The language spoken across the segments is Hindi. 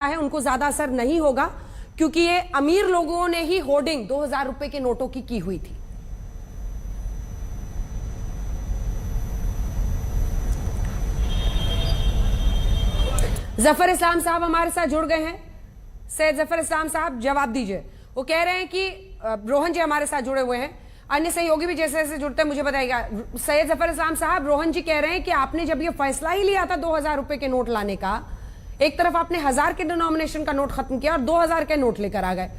है उनको ज्यादा असर नहीं होगा, क्योंकि ये अमीर लोगों ने ही होर्डिंग 2000 रुपए के नोटों की हुई थी। जफर इस्लाम साहब हमारे साथ जुड़ गए हैं। सैयद जफर इस्लाम साहब जवाब दीजिए। वो कह रहे हैं कि रोहन जी हमारे साथ जुड़े हुए हैं, अन्य सहयोगी भी जैसे जैसे जुड़ते हैं मुझे बताइएगा। सैयद जफर इस्लाम साहब, रोहन जी कह रहे हैं कि आपने जब ये फैसला ही लिया था 2000 रुपए के नोट लाने का, एक तरफ आपने 1000 के डिनोमिनेशन का नोट खत्म किया और 2000 के नोट लेकर आ गए,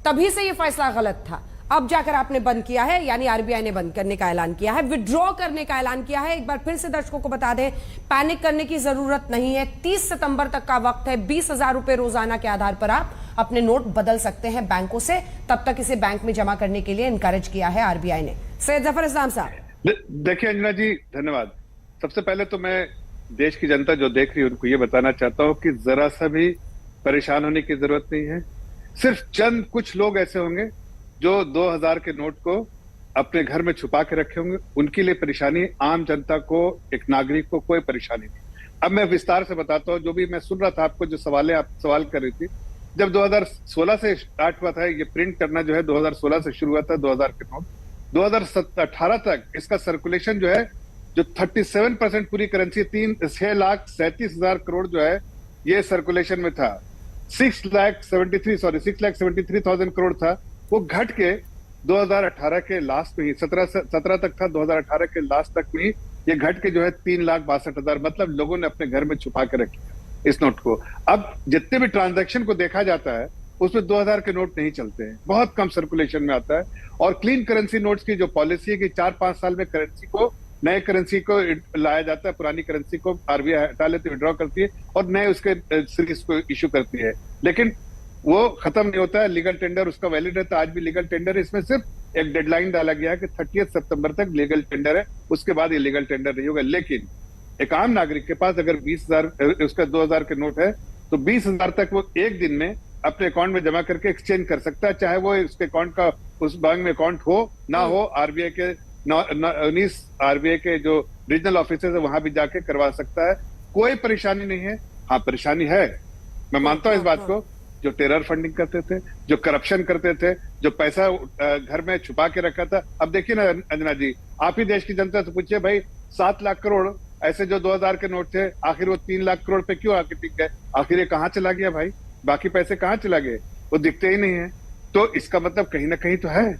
तभी से ये फैसला गलत था। अब जाकर आपने बंद किया है, यानी आरबीआई ने बंद करने का ऐलान किया है, विड्रॉ करने का ऐलान किया है। एक बार फिर से दर्शकों को बता दें, पैनिक करने की जरूरत नहीं है। 30 सितंबर तक का वक्त है। 20,000 रुपए रोजाना के आधार पर आप अपने नोट बदल सकते हैं बैंकों से। तब तक इसे बैंक में जमा करने के लिए इनकरेज किया है आरबीआई ने। सैयद जफर इस्लाम साहब। देखिए अंजना जी, धन्यवाद। सबसे पहले तो मैं देश की जनता जो देख रही है उनको ये बताना चाहता हूं कि जरा सा भी परेशान होने की जरूरत नहीं है। सिर्फ चंद कुछ लोग ऐसे होंगे जो 2000 के नोट को अपने घर में छुपा के रखे होंगे, उनके लिए परेशानी। आम जनता को, एक नागरिक को कोई परेशानी नहीं। अब मैं विस्तार से बताता हूं। जो भी मैं सुन रहा था आपको, जो आप सवाल कर रही थी, जब 2016 से स्टार्ट हुआ था ये प्रिंट करना, जो है 2016 से शुरू हुआ था 2000 के नोट, 2018 तक इसका सर्कुलेशन जो है, जो 37% पूरी करेंसी 6,37,000 करोड़ जो है ये सर्कुलेशन में था। 6,73,000 करोड़ था, वो घट के 2018 के लास्ट में ही 17 तक था, 2018 के लास्ट तक में ही ये घट के जो है 3,62,000, मतलब लोगों ने अपने घर में छुपा के रख लिया इस नोट को। अब जितने भी ट्रांजैक्शन को देखा जाता है उसमें 2000 के नोट नहीं चलते हैं, बहुत कम सर्कुलेशन में आता है। और क्लीन करेंसी नोट्स की जो पॉलिसी है कि 4-5 साल में करेंसी को, नए करेंसी को लाया जाता है, पुरानी करेंसी को आरबीआई हटा लेती है, विड्रॉ करती है और नए उसके सीरीज को इश्यू करती है, लेकिन वो खत्म नहीं होता है। लीगल टेंडर उसका वैलिड रहता है, आज भी लीगल टेंडर है। इसमें सिर्फ एक डेडलाइन डाला गया है कि 30 सितंबर तक लीगल टेंडर है, उसके बाद ये लीगल टेंडर नहीं होगा। लेकिन एक आम नागरिक के पास अगर 20,000 उसका 2000 के नोट है तो 20,000 तक वो एक दिन में अपने अकाउंट में जमा करके एक्सचेंज कर सकता है, चाहे वो उसके अकाउंट का उस बैंक में अकाउंट हो ना हो। आरबीआई के 19 आरबीआई के जो रीजनल ऑफिसर्स है वहां भी जाके करवा सकता है, कोई परेशानी नहीं है। हाँ, परेशानी है, मैं मानता हूं इस बात को। जो टेरर फंडिंग करते थे, जो करप्शन करते थे, जो पैसा घर में छुपा के रखा था। अब देखिए ना अंजना जी, आप ही देश की जनता से पूछिए भाई, 7 लाख करोड़ ऐसे जो 2000 के नोट थे, आखिर वो 3 लाख करोड़ पे क्यों आके टिक गए? आखिर ये कहाँ चला गया भाई? बाकी पैसे कहाँ चला गए? वो दिखते ही नहीं है। तो इसका मतलब कहीं ना कहीं तो है,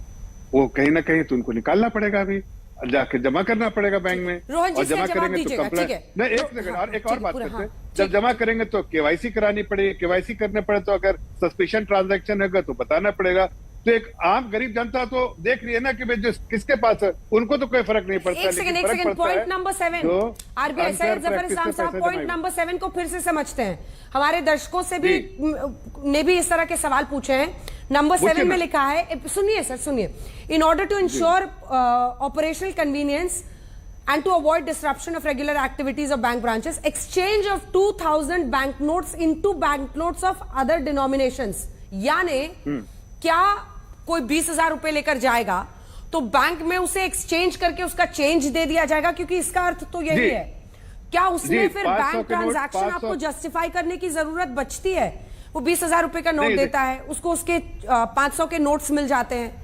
वो कहीं ना कहीं तो उनको निकालना पड़ेगा, अभी जाके जमा करना पड़ेगा बैंक में। और जमा करेंगे तो कंप्लेंट नहीं। एक सेकंड और एक और बात करते हैं, जब जमा करेंगे तो केवाईसी करानी पड़ेगी। केवाईसी करने पड़े तो अगर सस्पिशन ट्रांजैक्शन होगा तो बताना पड़ेगा। तो एक आम गरीब जनता तो देख रही है ना कि भाई जो किसके पास है उनको तो कोई फर्क नहीं पड़ता। एक second, point number 7 RBI Syed Zafar Islam sahab point number 7 को फिर से समझते हैं। हमारे दर्शकों से भी ने भी इस तरह के सवाल पूछे हैं। नंबर 7 में लिखा है, सुनिए सर सुनिए, in order to ensure operational convenience and to avoid disruption of regular activities of bank branches, exchange of 2,000 banknotes into banknotes of other denominations। यानी क्या कोई 20,000 रुपए लेकर जाएगा तो बैंक में उसे एक्सचेंज करके उसका चेंज दे दिया जाएगा, क्योंकि इसका अर्थ तो यही है। क्या उसमें फिर बैंक ट्रांजैक्शन आपको जस्टिफाई करने की जरूरत बचती है? वो 20,000 रुपए का नोट देता है, उसको उसके 500 के नोट्स मिल जाते हैं।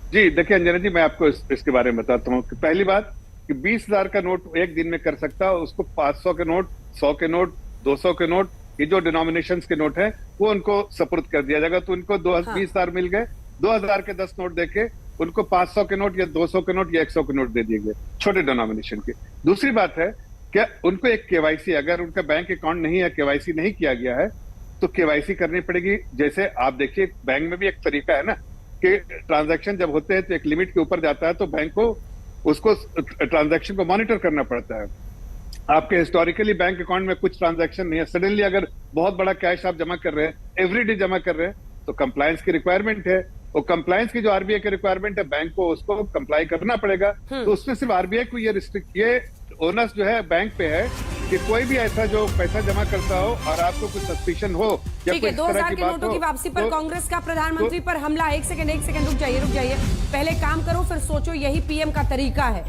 जी देखिए अंजना जी, मैं आपको इसके बारे में बताता हूँ कि पहली बात कि 20,000 का नोट एक दिन में कर सकता है, उसको 500 के नोट, 100 के नोट, 200 के नोट, ये जो डिनोमिनेशंस के नोट है वो उनको सपुर्द कर दिया जाएगा। तो उनको 20,000 मिल गए, 2000 के 10 नोट देके उनको 500 के नोट या 200 के नोट या 100 के नोट दे दिए गए, छोटे डिनोमिनेशन के। दूसरी बात है क्या उनको एक केवाईसी, अगर उनका बैंक अकाउंट नहीं है, केवाईसी नहीं किया गया है तो केवाईसी करनी पड़ेगी। जैसे आप देखिए बैंक में भी एक तरीका है ना कि ट्रांजैक्शन जब होते हैं तो एक लिमिट के ऊपर जाता है तो बैंक को उसको ट्रांजैक्शन को मॉनिटर करना पड़ता है। आपके हिस्टोरिकली बैंक अकाउंट में कुछ ट्रांजैक्शन नहीं है, सडनली अगर बहुत बड़ा कैश आप जमा कर रहे हैं, एवरीडे जमा कर रहे हैं, तो कंप्लायंस की रिक्वायरमेंट है। और कंप्लायंस की जो आरबीआई की रिक्वायरमेंट है, बैंक को उसको कंप्लाई करना पड़ेगा। तो उसमें सिर्फ आरबीआई को ये रिस्ट्रिक्ट, ये ओनस जो है बैंक पे है कि कोई भी ऐसा जो पैसा जमा करता हो और आपको कुछ सस्पिशन हो या ठीक है, 2000 के नोटों की वापसी पर कांग्रेस का प्रधानमंत्री पर हमला। एक सेकंड रुक जाइए, पहले काम करो फिर सोचो, यही पीएम का तरीका है।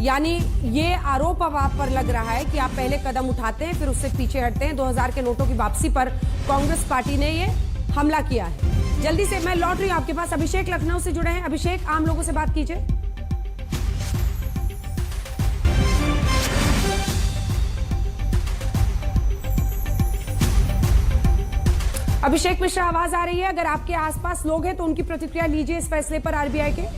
यानी ये आरोप अब आप पर लग रहा है कि आप पहले कदम उठाते हैं फिर उससे पीछे हटते हैं। 2000 के नोटों की वापसी पर कांग्रेस पार्टी ने ये हमला किया है। जल्दी से मैं लौट रही हूं आपके पास। अभिषेक लखनऊ से जुड़े हैं। अभिषेक, आम लोगों से बात कीजिए। अभिषेक मिश्रा, आवाज आ रही है? अगर आपके आसपास लोग हैं तो उनकी प्रतिक्रिया लीजिए इस फैसले पर आरबीआई के।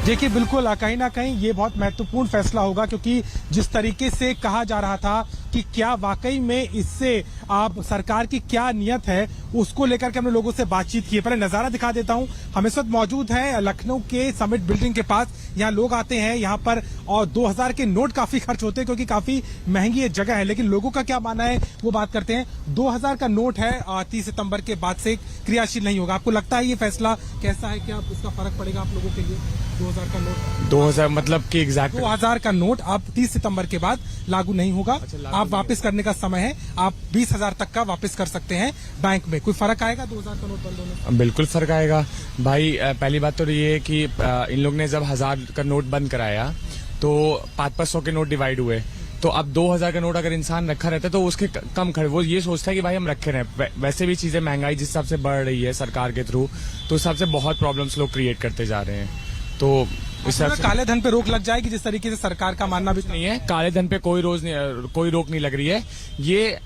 देखिए, बिल्कुल कहीं ना कहीं ये बहुत महत्वपूर्ण फैसला होगा, क्योंकि जिस तरीके से कहा जा रहा था कि क्या वाकई में इससे आप सरकार की क्या नियत है, उसको लेकर के हमने लोगों से बातचीत की है। पहले नजारा दिखा देता हूं। हम इस वक्त मौजूद हैं लखनऊ के समिट बिल्डिंग के पास। यहाँ लोग आते हैं यहाँ पर, और 2000 के नोट काफी खर्च होते हैं क्योंकि काफी महंगी ये जगह है। लेकिन लोगों का क्या मानना है वो बात करते हैं। 2000 का नोट है, 30 सितंबर के बाद से क्रियाशील नहीं होगा। आपको लगता है ये फैसला कैसा है? क्या उसका फर्क पड़ेगा आप लोगों के लिए? 2000 का नोट 2000 मतलब कि एग्जैक्ट 2000 का नोट अब 30 सितंबर के बाद लागू नहीं होगा। आप वापस करने का समय है, आप 20,000 तक का वापस कर सकते हैं बैंक में। कोई फर्क आएगा 2000 का नोट बंद होने से? बिल्कुल फर्क आएगा भाई। पहली बात तो ये है कि इन लोग ने जब 1000 का नोट बंद कराया तो 500 के नोट डिवाइड हुए। तो अब 2000 का नोट अगर इंसान रखा रहता है तो उसके कम खर्च, वो ये सोचता है कि भाई हम रखे रहे। वैसे भी चीजें महंगाई जिस हिसाब से बढ़ रही है सरकार के थ्रू, तो उस हिसाब से बहुत प्रॉब्लम्स लोग क्रिएट करते जा रहे हैं। तो इस काले धन पे रोक लग जाएगी जिस तरीके से सरकार का मानना भी नहीं है। काले धन पे कोई रोक नहीं लग रही है। ये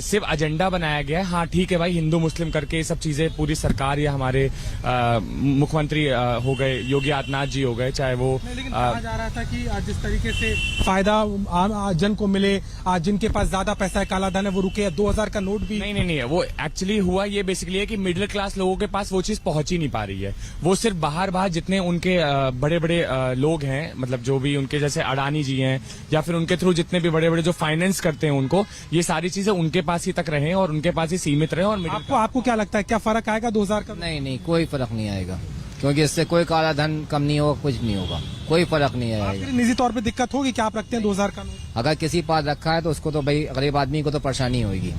सिर्फ एजेंडा बनाया गया है। हाँ ठीक है भाई, हिंदू मुस्लिम करके ये सब चीजें पूरी सरकार या हमारे मुख्यमंत्री हो गए, योगी आदित्यनाथ जी हो गए, चाहे वो लेकिन कहा जा रहा था कि जिस तरीके से फायदा जन को मिले, जिनके पास ज्यादा पैसा है, काला धन है, वो रुके। 2000 का नोट भी नहीं, वो एक्चुअली हुआ ये बेसिकली है कि मिडिल क्लास लोगों के पास वो चीज पहुंच ही नहीं पा रही है। वो सिर्फ बाहर जितने उनके बड़े लोग हैं, मतलब जो भी उनके जैसे अडानी जी हैं या फिर उनके थ्रू जितने भी बड़े जो फाइनेंस करते हैं, उनको ये सारी चीजें उनके पास ही तक रहे और उनके पास ही सीमित रहे। और आपको क्या लगता है, क्या फर्क आएगा 2000 का? नहीं, कोई फर्क नहीं आएगा, क्योंकि इससे कोई काला धन कम नहीं होगा, कुछ नहीं होगा, कोई फर्क नहीं आएगा। निजी तौर पे दिक्कत होगी क्या आप रखते हैं 2000 का नोट? अगर किसी पास रखा है तो उसको तो भाई गरीब आदमी को तो परेशानी होगी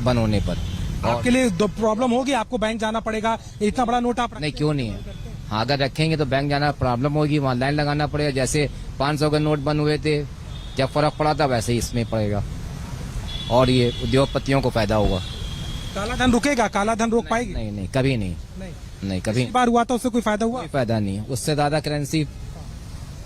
बंद होने पर। आपके लिए प्रॉब्लम होगी, आपको बैंक जाना पड़ेगा, इतना बड़ा नोट आप नहीं, क्यों नहीं है। हाँ, अगर रखेंगे तो बैंक जाना प्रॉब्लम होगी, वहाँ लाइन लगाना पड़ेगा। जैसे 500 के नोट बंद हुए थे, जब फर्क पड़ा था, वैसे ही इसमें पड़ेगा और ये उद्योगपतियों को फायदा होगा। काला धन रुकेगा? काला धन रोक पाएगी? नहीं, कभी नहीं, कभी बार हुआ था उससे कोई फायदा हुआ? कोई फायदा नहीं, उससे ज्यादा करेंसी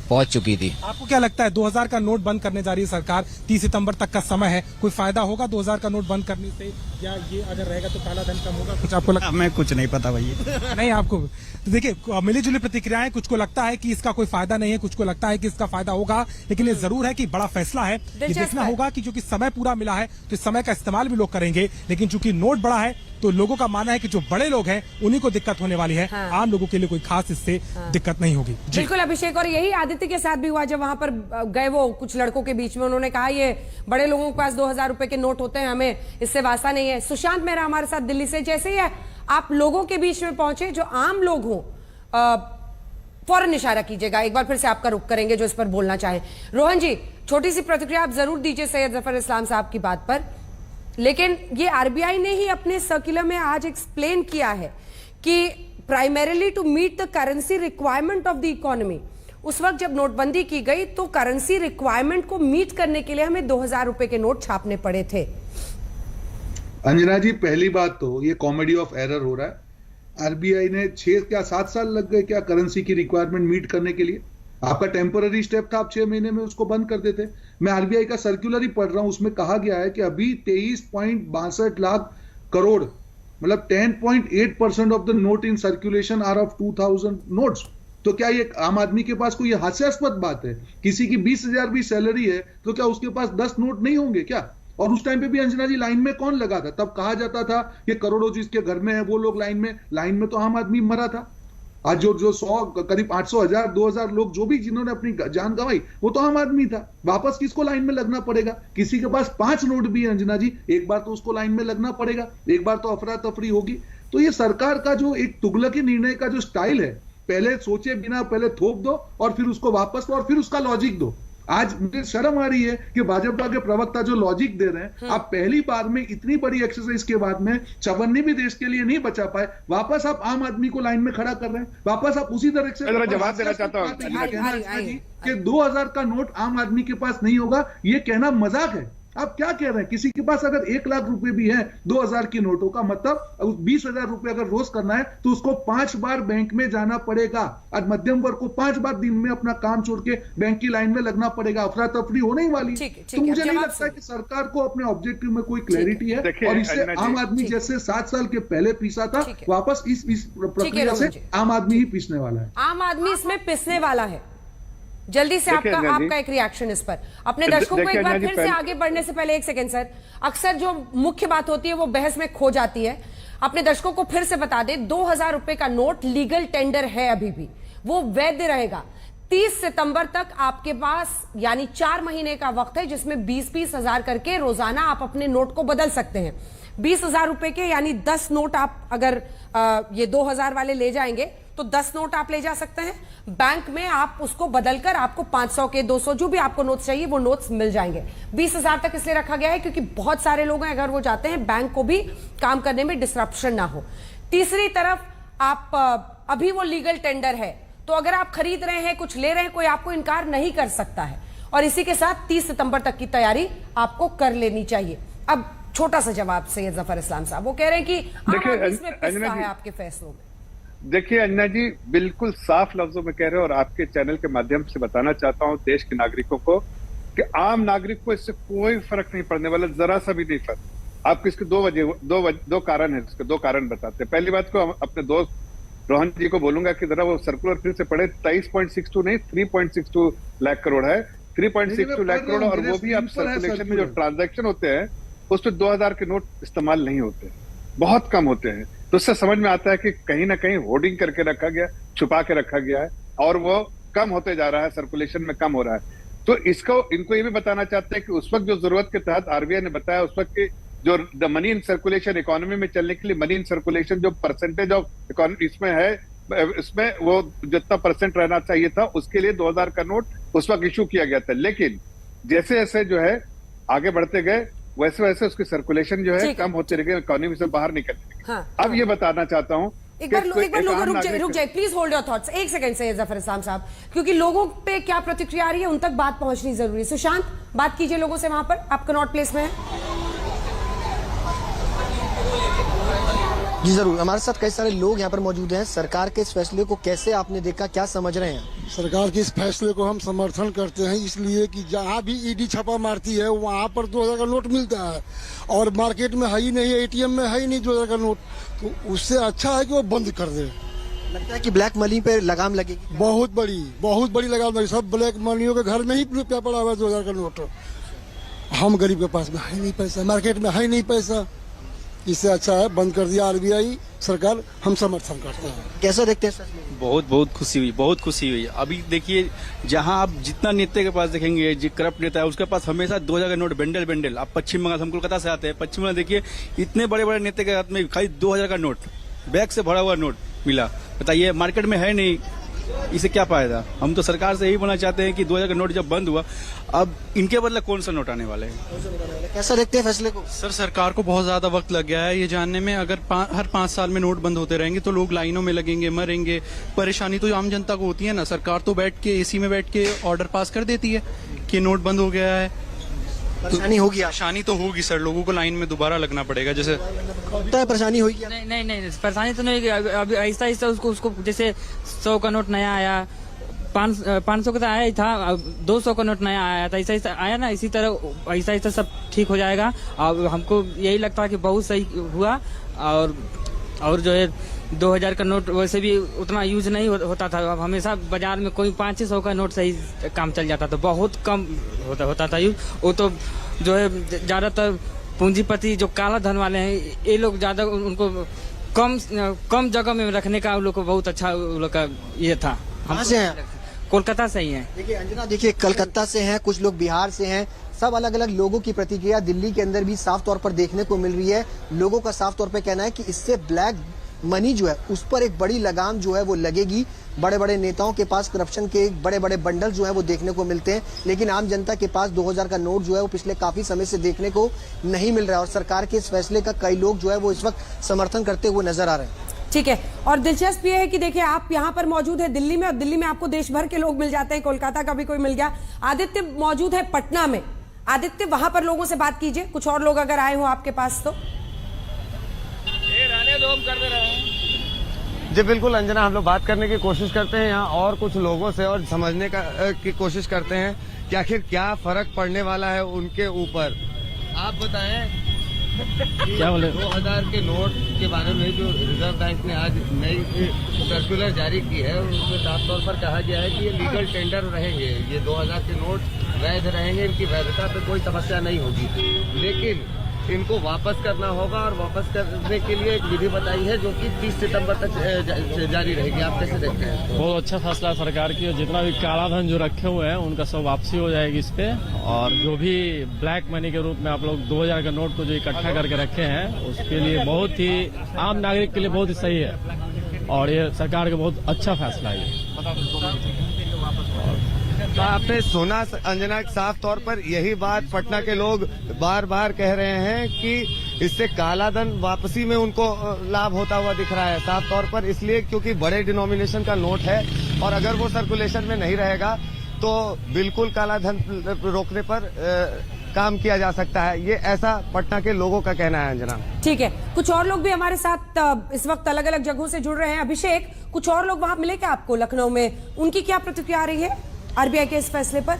पहुंच चुकी थी। आपको क्या लगता है 2000 का नोट बंद करने जा रही है सरकार, 30 सितंबर तक का समय है, कोई फायदा होगा 2000 का नोट बंद करने से, या ये अगर रहेगा तो काला धन कम होगा? कुछ आपको लगता है? मैं कुछ नहीं पता भाई। नहीं आपको तो देखिए, मिली जुली प्रतिक्रियाएं। कुछ को लगता है कि इसका कोई फायदा नहीं है, कुछ को लगता है कि इसका फायदा होगा। लेकिन ये जरूर है कि बड़ा फैसला है। ये देखना होगा कि क्योंकि समय पूरा मिला है तो इस समय का इस्तेमाल भी लोग करेंगे। लेकिन चूंकि नोट बड़ा है तो लोगों का मानना है कि जो बड़े लोग हैं उन्हीं को दिक्कत होने वाली है। हाँ। आम लोगों के लिए कोई खास इससे दिक्कत नहीं होगी। बिल्कुल अभिषेक, और यही आदित्य के साथ भी हुआ जब वहां पर गए वो कुछ लड़कों के बीच में। उन्होंने कहा ये बड़े लोगों के पास 2000 रुपए के नोट होते हैं, हमें इससे वास्ता नहीं है। सुशांत मेहरा हमारे साथ दिल्ली से। जैसे ही आप लोगों के बीच में पहुंचे, जो आम लोग हों, फौरन इशारा कीजिएगा। एक बार फिर से आपका रुख करेंगे जो इस पर बोलना चाहें। रोहन जी, छोटी सी प्रतिक्रिया आप जरूर दीजिए सैयद जफर इस्लाम साहब की बात पर। लेकिन ये आरबीआई ने ही अपने सर्कुलर में आज एक्सप्लेन किया है कि primarily to meet the currency requirement of the economy. उस वक्त जब नोटबंदी की गई तो करेंसी रिक्वायरमेंट को मीट करने के लिए हमें 2000 रुपए के नोट छापने पड़े थे। अंजना जी, पहली बात तो ये कॉमेडी ऑफ एरर हो रहा है। आरबीआई ने 7 साल लग गए क्या करेंसी की रिक्वायरमेंट मीट करने के लिए? आपका टेम्पररी स्टेप था, आप 6 महीने में उसको बंद कर देते। मैं आरबीआई का सर्कुलर ही पढ़ रहा हूं, उसमें कहा गया है कि अभी 23.62 लाख करोड़, मतलब 10.8% of the note in circulation are of 2000 notes. तो क्या ये आम आदमी के पास कोई हास्यास्पद बात है? किसी की 20,000 भी सैलरी है तो क्या उसके पास 10 नोट नहीं होंगे क्या? और उस टाइम पे भी अंजना जी लाइन में कौन लगा था? तब कहा जाता था कि करोड़ों जिसके घर में है वो लोग लाइन में तो आम आदमी मरा था। आज जो 100 करीब 800 1000 2000 लोग जो भी जिन्होंने अपनी जान गंवाई वो तो आम आदमी था। वापस किसको लाइन में लगना पड़ेगा? किसी के पास 5 नोट भी है अंजना जी, एक बार तो उसको लाइन में लगना पड़ेगा, एक बार तो अफरा तफरी होगी। तो ये सरकार का जो एक तुगलकी निर्णय का जो स्टाइल है, पहले सोचे बिना पहले थोप दो और फिर उसको वापस लो और फिर उसका लॉजिक दो। आज मुझे शर्म आ रही है कि भाजपा के प्रवक्ता जो लॉजिक दे रहे हैं, आप पहली बार में इतनी बड़ी एक्सरसाइज के बाद में चवन्नी भी देश के लिए नहीं बचा पाए, वापस आप आम आदमी को लाइन में खड़ा कर रहे हैं, वापस आप उसी तरह से जवाब देना चाहता हूँ कि 2000 का नोट आम आदमी के पास नहीं होगा, ये कहना मजाक है। आप क्या कह रहे हैं? किसी के पास अगर 1 लाख रुपए भी है 2000 की नोटों का मतलब 20,000 रुपए अगर रोज करना है तो उसको 5 बार बैंक में जाना पड़ेगा। आज मध्यम वर्ग को 5 बार दिन में अपना काम छोड़ के बैंक की लाइन में लगना पड़ेगा, अफरा तफरी होने ही वाली। तो मुझे नहीं लगता कि सरकार को अपने ऑब्जेक्टिव में कोई क्लैरिटी है और इससे आम आदमी जैसे 7 साल के पहले पीसा था वापस इस प्रक्रिया से आम आदमी ही पीसने वाला है। आम आदमी इसमें पिसने वाला है। जल्दी से आपका एक रिएक्शन इस पर। अपने दर्शकों को एक बार फिर से आगे बढ़ने से पहले 1 सेकंड सर, अक्सर जो मुख्य बात होती है वो बहस में खो जाती है। अपने दर्शकों को फिर से बता दें, 2000 रुपए का नोट लीगल टेंडर है, अभी भी वो वैध रहेगा। 30 सितंबर तक आपके पास यानी 4 महीने का वक्त है, जिसमें 20-20 हजार करके रोजाना आप अपने नोट को बदल सकते हैं। 20,000 रुपए के यानी 10 नोट आप अगर ये 2000 वाले ले जाएंगे तो 10 नोट आप ले जा सकते हैं। बैंक में आप उसको बदलकर आपको 500 के 200 जो भी आपको नोट्स चाहिए वो नोट्स मिल जाएंगे। 20,000 तक इसलिए रखा गया है क्योंकि बहुत सारे लोग हैं, अगर वो जाते हैं बैंक को भी काम करने में डिस्ट्रप्शन ना हो। तीसरी तरफ आप अभी वो लीगल टेंडर है, तो अगर आप खरीद रहे हैं, कुछ ले रहे हैं, कोई आपको इनकार नहीं कर सकता है। और इसी के साथ 30 सितंबर तक की तैयारी आपको कर लेनी चाहिए। अब छोटा सा जवाब सैयद जफर इस्लाम साहब, वो कह रहे हैं कि इसमें पिस्ता है आपके फैसलों में। देखिए अंजना जी, बिल्कुल साफ लफ्जों में कह रहे हो और आपके चैनल के माध्यम से बताना चाहता हूं देश के नागरिकों को कि आम नागरिक को इससे कोई फर्क नहीं पड़ने वाला, जरा सा भी नहीं फर्क। आपको इसके दो कारण है, इसके 2 कारण बताते हैं। पहली बात को अपने दोस्त रोहन जी को बोलूंगा कि जरा वो सर्कुलर फिर से पढ़े। 23.62 नहीं 3.62 लाख करोड़ है, 3.62 लाख करोड़, और वो भी अब सर्कुलेशन में जो ट्रांजैक्शन होते हैं उस पर 2000 के नोट इस्तेमाल नहीं होते, बहुत कम होते हैं। तो उससे समझ में आता है कि कहीं ना कहीं होर्डिंग करके रखा गया, छुपा के रखा गया है और वो कम होते जा रहा है, सर्कुलेशन में कम हो रहा है। तो इनको ये भी बताना चाहते हैं कि उस वक्त जो जरूरत के तहत आरबीआई ने बताया, उस वक्त की जो the money in circulation, economy में चलने के लिए मनी इन सर्कुलेशन जो परसेंटेज ऑफ इकोनॉमी इसमें है, इसमें वो जितना % रहना चाहिए था उसके लिए 2000 का नोट उस वक्त इशू किया गया था। लेकिन जैसे जैसे जो है आगे बढ़ते गए वैसे वैसे उसकी सर्कुलेशन जो है कम होते रह गए, इकोनॉमी से बाहर निकलने लगे। अब ये बताना चाहता हूं, एक बार लोगों रुक जाए please, hold your thoughts 1 second से जफर इस्लाम साहब, क्योंकि लोगों पे क्या प्रतिक्रिया आ रही है उन तक बात पहुंचनी जरूरी है। सुशांत, बात कीजिए लोगों से, वहां पर आप कनॉट प्लेस में है। जी जरूर, हमारे साथ कई सारे लोग यहाँ पर मौजूद हैं। सरकार के इस फैसले को कैसे आपने देखा, क्या समझ रहे हैं? सरकार के इस फैसले को हम समर्थन करते हैं, इसलिए कि जहाँ भी ईडी छापा मारती है वहाँ पर 2000 का नोट मिलता है और मार्केट में है ही नहीं, एटीएम में है ही नहीं 2000 का नोट, तो उससे अच्छा है कि वो बंद कर दे। लगता है कि ब्लैक मनी पे लगाम लगेगी? बहुत बड़ी लगाम लगी। सब ब्लैक मनियों के घर में ही रुपया पड़ा हुआ है 2000 का नोट। हम गरीब के पास में है नहीं पैसा, मार्केट में है नहीं पैसा, इससे अच्छा है बंद कर दिया आरबीआई सरकार, हम समर्थन करते हैं। कैसा देखते हैं सर? बहुत खुशी हुई। अभी देखिए, जहां आप जितना नेता के पास देखेंगे, जो करप्ट नेता है उसके पास हमेशा 2000 का नोट बंडल। आप पश्चिम बंगाल, हम कोलकाता से आते हैं, पश्चिम बंगाल देखिए इतने बड़े बड़े नेता के हाथ में खाली 2000 का नोट, बैग से भरा हुआ नोट मिला। बताइए, मार्केट में है नहीं, इसे क्या फायदा? हम तो सरकार से यही बोलना चाहते हैं कि 2000 का नोट जब बंद हुआ, अब इनके बदले कौन सा नोट आने वाले हैं? कैसा देखते हैं फैसले को? सर, सरकार को बहुत ज्यादा वक्त लग गया है ये जानने में। अगर हर 5 साल में नोट बंद होते रहेंगे तो लोग लाइनों में लगेंगे, मरेंगे। परेशानी तो आम जनता को होती है ना। सरकार तो बैठ के एसी में बैठ के ऑर्डर पास कर देती है कि नोट बंद हो गया है। परेशानी होगी? परेशानी तो होगी सर, लोगों को लाइन में दोबारा लगना पड़ेगा। जैसे परेशानी होगी? नहीं, परेशानी तो नहीं। अभी ऐसा उसको जैसे 100 का नोट नया आया, 500 का तो आया ही था, 200 का नोट नया आया था, ऐसा आया ना। इसी तरह ऐसा सब ठीक हो जाएगा। और हमको यही लगता है कि बहुत सही हुआ। और जो है 2000 का नोट वैसे भी उतना यूज नहीं होता था। अब हमेशा बाजार में कोई 500 का नोट से ही काम चल जाता था, बहुत कम होता था यूज। वो तो जो है ज्यादातर पूंजीपति जो काला धन वाले हैं, ये लोग ज्यादा उनको कम जगह में रखने का उन लोग को बहुत अच्छा उन लोग का ये था। कहाँ से हैं? कोलकाता से ही है। देखिए अंजना, देखिए कलकत्ता से हैं, कुछ लोग बिहार से हैं, सब अलग अलग लोगों की प्रतिक्रिया दिल्ली के अंदर भी साफ तौर पर देखने को मिल रही है। लोगों का साफ तौर पर कहना है कि इससे ब्लैक मनी जो है उस पर एक बड़ी लगाम जो है वो लगेगी। बड़े बड़े नेताओं के पास करप्शन के बड़े बड़े बंडल जो है वो देखने को मिलते हैं, लेकिन आम जनता के पास 2000 का नोट जो है वो पिछले काफी समय से देखने को नहीं मिल रहा है और सरकार के इस फैसले का कई लोग जो है वो इस वक्त समर्थन करते हुए नजर आ रहे हैं। ठीक है, और दिलचस्प ये है कि देखिए आप यहाँ पर मौजूद है दिल्ली में, और दिल्ली में आपको देश भर के लोग मिल जाते हैं, कोलकाता का भी कोई मिल गया। आदित्य मौजूद है पटना में। आदित्य, वहां पर लोगों से बात कीजिए, कुछ और लोग अगर आए हो आपके पास तो। जी बिल्कुल अंजना, हम लोग बात करने की कोशिश करते हैं यहाँ और कुछ लोगों से और समझने की कोशिश करते हैं कि आखिर क्या फर्क पड़ने वाला है उनके ऊपर। आप बताएं क्या बोले 2000 के नोट के बारे में जो रिजर्व बैंक ने आज नई सर्कुलर जारी की है, उसमें साफ तौर पर कहा गया है कि ये लीगल टेंडर रहेंगे, ये 2000 के नोट वैध रहेंगे, इनकी वैधता पे कोई समस्या नहीं होगी, लेकिन इनको वापस करना होगा और वापस करने के लिए एक विधि बताई है जो कि 30 सितंबर तक जारी रहेगी। आप कैसे देखते हैं? बहुत अच्छा फैसला है सरकार की, और जितना भी काला धन जो रखे हुए हैं उनका सब वापसी हो जाएगी इस पे, और जो भी ब्लैक मनी के रूप में आप लोग 2000 का नोट को जो इकट्ठा करके रखे हैं उसके लिए बहुत ही आम नागरिक के लिए बहुत ही सही है, और ये सरकार का बहुत अच्छा फैसला है। तो आपने सुना अंजना, साफ तौर पर यही बात पटना के लोग बार बार कह रहे हैं कि इससे काला धन वापसी में उनको लाभ होता हुआ दिख रहा है, साफ तौर पर इसलिए क्योंकि बड़े डिनोमिनेशन का नोट है, और अगर वो सर्कुलेशन में नहीं रहेगा तो बिल्कुल काला धन रोकने पर काम किया जा सकता है। ये ऐसा पटना के लोगों का कहना है अंजना। ठीक है, कुछ और लोग भी हमारे साथ इस वक्त अलग अलग जगहों से जुड़ रहे हैं। अभिषेक, कुछ और लोग वहां मिले क्या आपको लखनऊ में, उनकी क्या प्रतिक्रिया आ रही है आरबीआई के इस फैसले पर?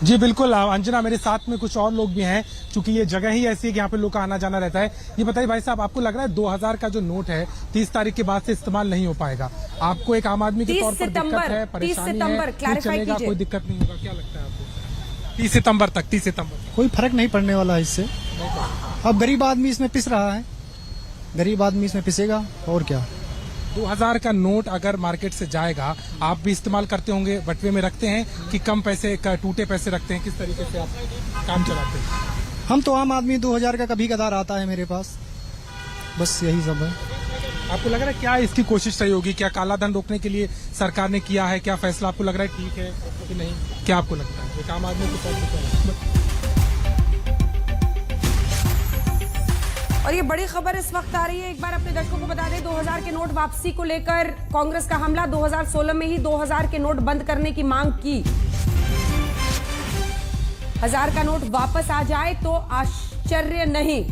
जी बिल्कुल अंजना, मेरे साथ में कुछ और लोग भी हैं, क्योंकि ये जगह ही ऐसी है कि यहाँ पे लोग का आना जाना रहता है। ये बताइए भाई साहब, आपको लग रहा है 2000 का जो नोट है 30 तारीख के बाद से इस्तेमाल नहीं हो पाएगा? आपको एक आम आदमी के तौर पर दिक्कत है, परेशानी है, चलेगा, कोई दिक्कत नहीं होगा, क्या लगता है आपको? 30 सितंबर तक कोई फर्क नहीं पड़ने वाला है इससे। अब गरीब आदमी इसमें पिस रहा है, गरीब आदमी इसमें पिसेगा, और क्या। 2000 का नोट अगर मार्केट से जाएगा, आप भी इस्तेमाल करते होंगे, बटवे में रखते हैं कि कम पैसे का टूटे पैसे रखते हैं, किस तरीके से आप काम चलाते हैं? हम तो आम आदमी 2000 का कभी कदार आता है मेरे पास, बस यही सब है। आपको लग रहा है क्या इसकी कोशिश रही होगी? क्या काला धन रोकने के लिए सरकार ने किया है? क्या फैसला आपको लग रहा है ठीक है कि नहीं? क्या आपको लगता है? एक आम आदमी के साथ। और ये बड़ी खबर इस वक्त आ रही है, एक बार अपने दर्शकों को बता दें, 2000 के नोट वापसी को लेकर कांग्रेस का हमला। 2016 में ही 2000 के नोट बंद करने की मांग की। 1000 का नोट वापस आ जाए तो आश्चर्य नहीं।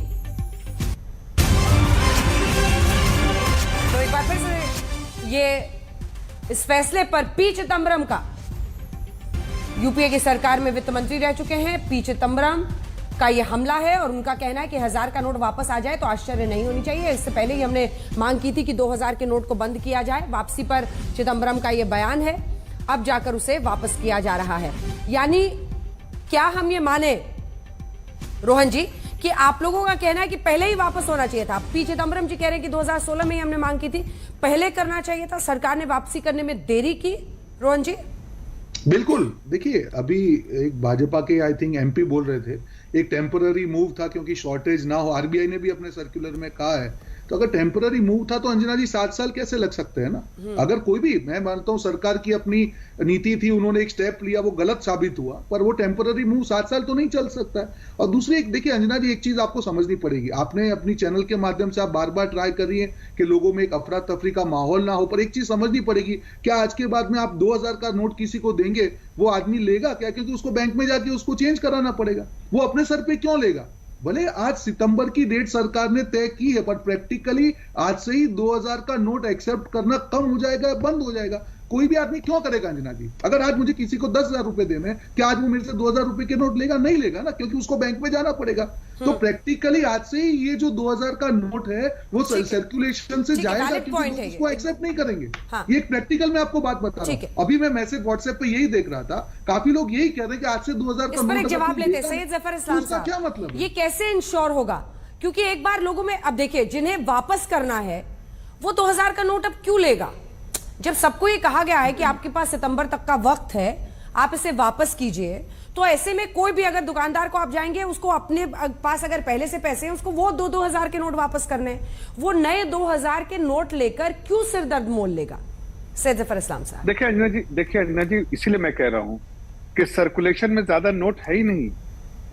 तो एक बार फिर से ये इस फैसले पर पी चिदंबरम का, यूपीए की सरकार में वित्त मंत्री रह चुके हैं, पी चिदंबरम का ये हमला है, और उनका कहना है कि 1000 का नोट वापस आ जाए तो आश्चर्य नहीं होनी चाहिए। इससे पहले ही हमने मांग की थी कि 2000 के नोट को बंद किया जाए। वापसी पर चिदंबरम का ये बयान है, अब जाकर उसे वापस किया जा रहा है। यानी क्या हम ये माने रोहन जी कि आप लोगों का कहना है कि पहले ही वापस होना चाहिए था? पी चिदंबरम जी कह रहे हैं कि 2016 में ही हमने मांग की थी, पहले करना चाहिए था, सरकार ने वापसी करने में देरी की। रोहन जी बिल्कुल, देखिए अभी एक भाजपा के आई थिंक एमपी बोल रहे थे एक टेम्पररी मूव था क्योंकि शॉर्टेज ना हो, आरबीआई ने भी अपने सर्कुलर में कहा है, तो अगर टेम्पररी मूव था तो अंजना जी 7 साल कैसे लग सकते हैं ना? अगर कोई भी, मैं मानता हूं सरकार की अपनी नीति थी, उन्होंने एक स्टेप लिया, वो गलत साबित हुआ, पर वो टेम्पररी मूव 7 साल तो नहीं चल सकता है। और दूसरी एक देखिए अंजना जी, एक चीज आपको समझनी पड़ेगी, आपने अपनी चैनल के माध्यम से आप बार बार ट्राई कर रही है कि लोगों में एक अफरा तफरी का माहौल ना हो, पर एक चीज समझनी पड़ेगी, क्या आज के बाद में आप 2000 का नोट किसी को देंगे, वो आदमी लेगा क्या? क्योंकि उसको बैंक में जाके उसको चेंज कराना पड़ेगा, वो अपने सर पे क्यों लेगा? भले आज सितंबर की डेट सरकार ने तय की है, पर प्रैक्टिकली आज से ही 2000 का नोट एक्सेप्ट करना कम हो जाएगा, बंद हो जाएगा। कोई भी आदमी क्यों करेगा अंजना जी? अगर आज मुझे किसी को 10,000 रुपए देने, क्या आज वो मेरे से 2000 रुपए के नोट लेगा? नहीं लेगा ना, क्योंकि उसको बैंक में जाना पड़ेगा। तो प्रैक्टिकली आज से ही ये जो 2000 का नोट है वो सर्कुलेशन से जाएगा, क्योंकि उसको एक्सेप्ट नहीं करेंगे। ये एक प्रैक्टिकल में आपको बात बता रहा हूं। अभी मैं मैसेज व्हाट्सएप पे यही देख रहा था, काफी लोग यही कह रहे हैं कि आज से 2000 का नोट। जवाब लेते सैयद जफर इस्लाम साहब, क्या मतलब ये कैसे इंश्योर होगा? क्योंकि एक बार लोगों में, अब देखिए जिन्हें वापस करना है वो 2000 का नोट अब क्यों लेगा? जब सबको ये कहा गया है कि आपके पास सितंबर तक का वक्त है, आप इसे वापस कीजिए, तो ऐसे में कोई भी अगर दुकानदार को आप जाएंगे, उसको अपने पास अगर पहले से पैसे हैं, उसको वो 2,000 के नोट वापस करने हैं। वो नए 2,000 के नोट लेकर क्यों सिरदर्द मोल लेगा? सैयद जफर इस्लाम साहब। देखिए अंजना जी, इसीलिए मैं कह रहा हूं कि सर्कुलेशन में ज्यादा नोट है ही नहीं।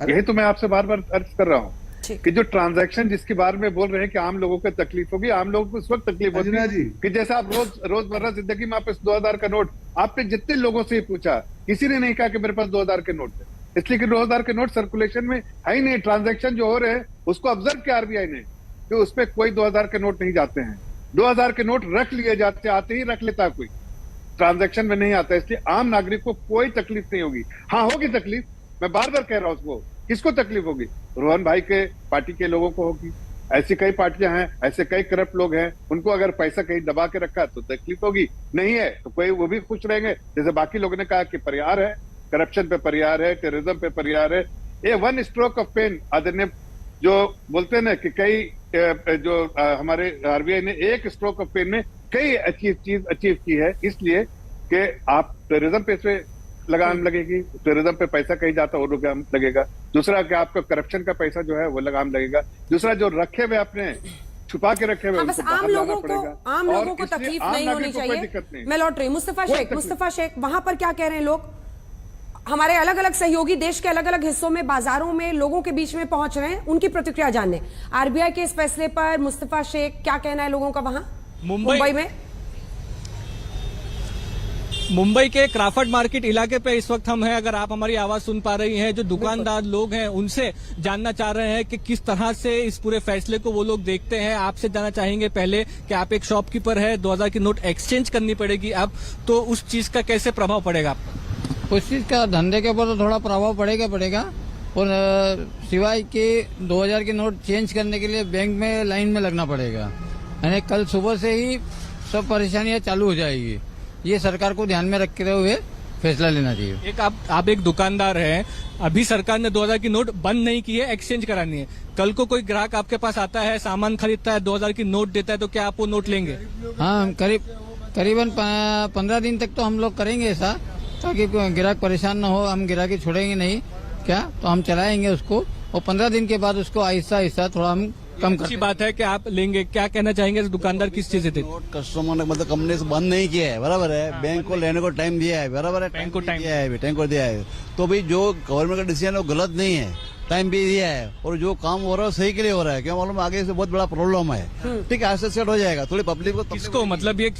यही तो मैं आपसे बार बार अर्ज कर रहा हूं कि जो ट्रांजैक्शन जिसके बारे में बोल रहे हैं कि आम लोगों को तकलीफ होगी, आम लोगों को उस वक्त तकलीफ होगी कि जैसे आप रोजमर्रा जिंदगी में आप इस 2,000 का नोट, आपने जितने लोगों से पूछा, किसी ने नहीं कहा कि मेरे पास 2,000 के नोट है, इसलिए कि 2,000 के नोट सर्कुलेशन में है ही नहीं। ट्रांजैक्शन जो हो रहे हैं उसको ऑब्जर्व किया आरबीआई ने कि उसपे कोई 2,000 के नोट नहीं जाते हैं। 2,000 के नोट रख लिए जाते, आते ही रख लेता कोई, ट्रांजैक्शन में नहीं आता। इसलिए आम नागरिक को कोई तकलीफ नहीं होगी। हाँ होगी तकलीफ, मैं बार बार कह रहा हूं। उसको किसको तकलीफ होगी? रोहन भाई के पार्टी के लोगों को होगी। ऐसी कई पार्टियां हैं, ऐसे कई करप्ट लोग हैं, उनको अगर पैसा कहीं दबा के रखा तो तकलीफ होगी। नहीं है तो कोई वो भी खुश रहेंगे। जैसे बाकी लोगों ने कहा कि परिहार है, करप्शन पे परिहार है, टेररिज्म पे परिहार है। ये वन स्ट्रोक ऑफ पेन आदरणीय जो बोलते हैं ना कि कई जो हमारे आरबीआई ने एक स्ट्रोक ऑफ पेन में कई अचीव की है, इसलिए कि आप टेररिज्म पे लगाम लगेगी, टूरिज्म पे पैसा कहीं जाता वो लगाम लगेगा। दूसरा कि आपका करप्शन का पैसा जो है वो लगाम लगेगा। दूसरा जो रखे हुए आपने छुपा के रखे हुए, बस आम लोगों को तकलीफ नहीं होनी चाहिए। मैं लौट रही मुस्तफा शेख, वहां पर क्या कह रहे हैं लोग? हमारे अलग अलग सहयोगी देश के अलग अलग हिस्सों में, बाजारों में लोगों के बीच में पहुंच रहे हैं, उनकी प्रतिक्रिया जानने आरबीआई के इस फैसले पर। मुस्तफा शेख, क्या कहना है लोगों का वहां मुंबई में? मुंबई के क्राफर्ड मार्केट इलाके पे इस वक्त हम हैं। अगर आप हमारी आवाज सुन पा रही हैं, जो दुकानदार लोग हैं उनसे जानना चाह रहे हैं कि किस तरह से इस पूरे फैसले को वो लोग देखते हैं। आपसे जानना चाहेंगे पहले कि आप एक शॉपकीपर है, 2,000 की नोट एक्सचेंज करनी पड़ेगी अब, तो उस चीज का कैसे प्रभाव पड़ेगा आपको? उस चीज का धंधे के ऊपर तो थोड़ा प्रभाव पड़ेगा और सिवाय के 2,000 के नोट चेंज करने के लिए बैंक में लाइन में लगना पड़ेगा। यानी कल सुबह से ही सब परेशानियां चालू हो जाएगी। ये सरकार को ध्यान में रखते हुए फैसला लेना चाहिए। एक आप एक दुकानदार हैं, अभी सरकार ने 2,000 की नोट बंद नहीं की है, एक्सचेंज करानी है। कल को कोई ग्राहक आपके पास आता है, सामान खरीदता है, 2,000 की नोट देता है, तो क्या आप वो नोट लेंगे? हाँ, करीबन 15 दिन तक तो हम लोग करेंगे ऐसा, ताकि ग्राहक परेशान न हो। हम ग्राहक छोड़ेंगे नहीं क्या, तो हम चलाएंगे उसको, और 15 दिन के बाद उसको आहिस्ता आहिस्ता थोड़ा हम कम। अच्छी बात है कि आप लेंगे। क्या कहना चाहेंगे दुकानदार किस चीज से? कस्टमर ने मतलब कंपनी से बंद नहीं किया है, बराबर है। बैंक को लेने को टाइम दिया है, बराबर है। बैंक को टाइम दिया है, तो भाई जो गवर्नमेंट का डिसीजन है वो गलत नहीं है, टाइम भी दिया है, और जो काम हो रहा है सही के लिए हो रहा है। क्या मालूम आगे से बहुत बड़ा प्रॉब्लम है, ठीक है, ऐसे सेट हो जाएगा। थोड़ी पब्लिक को किसको मतलब ये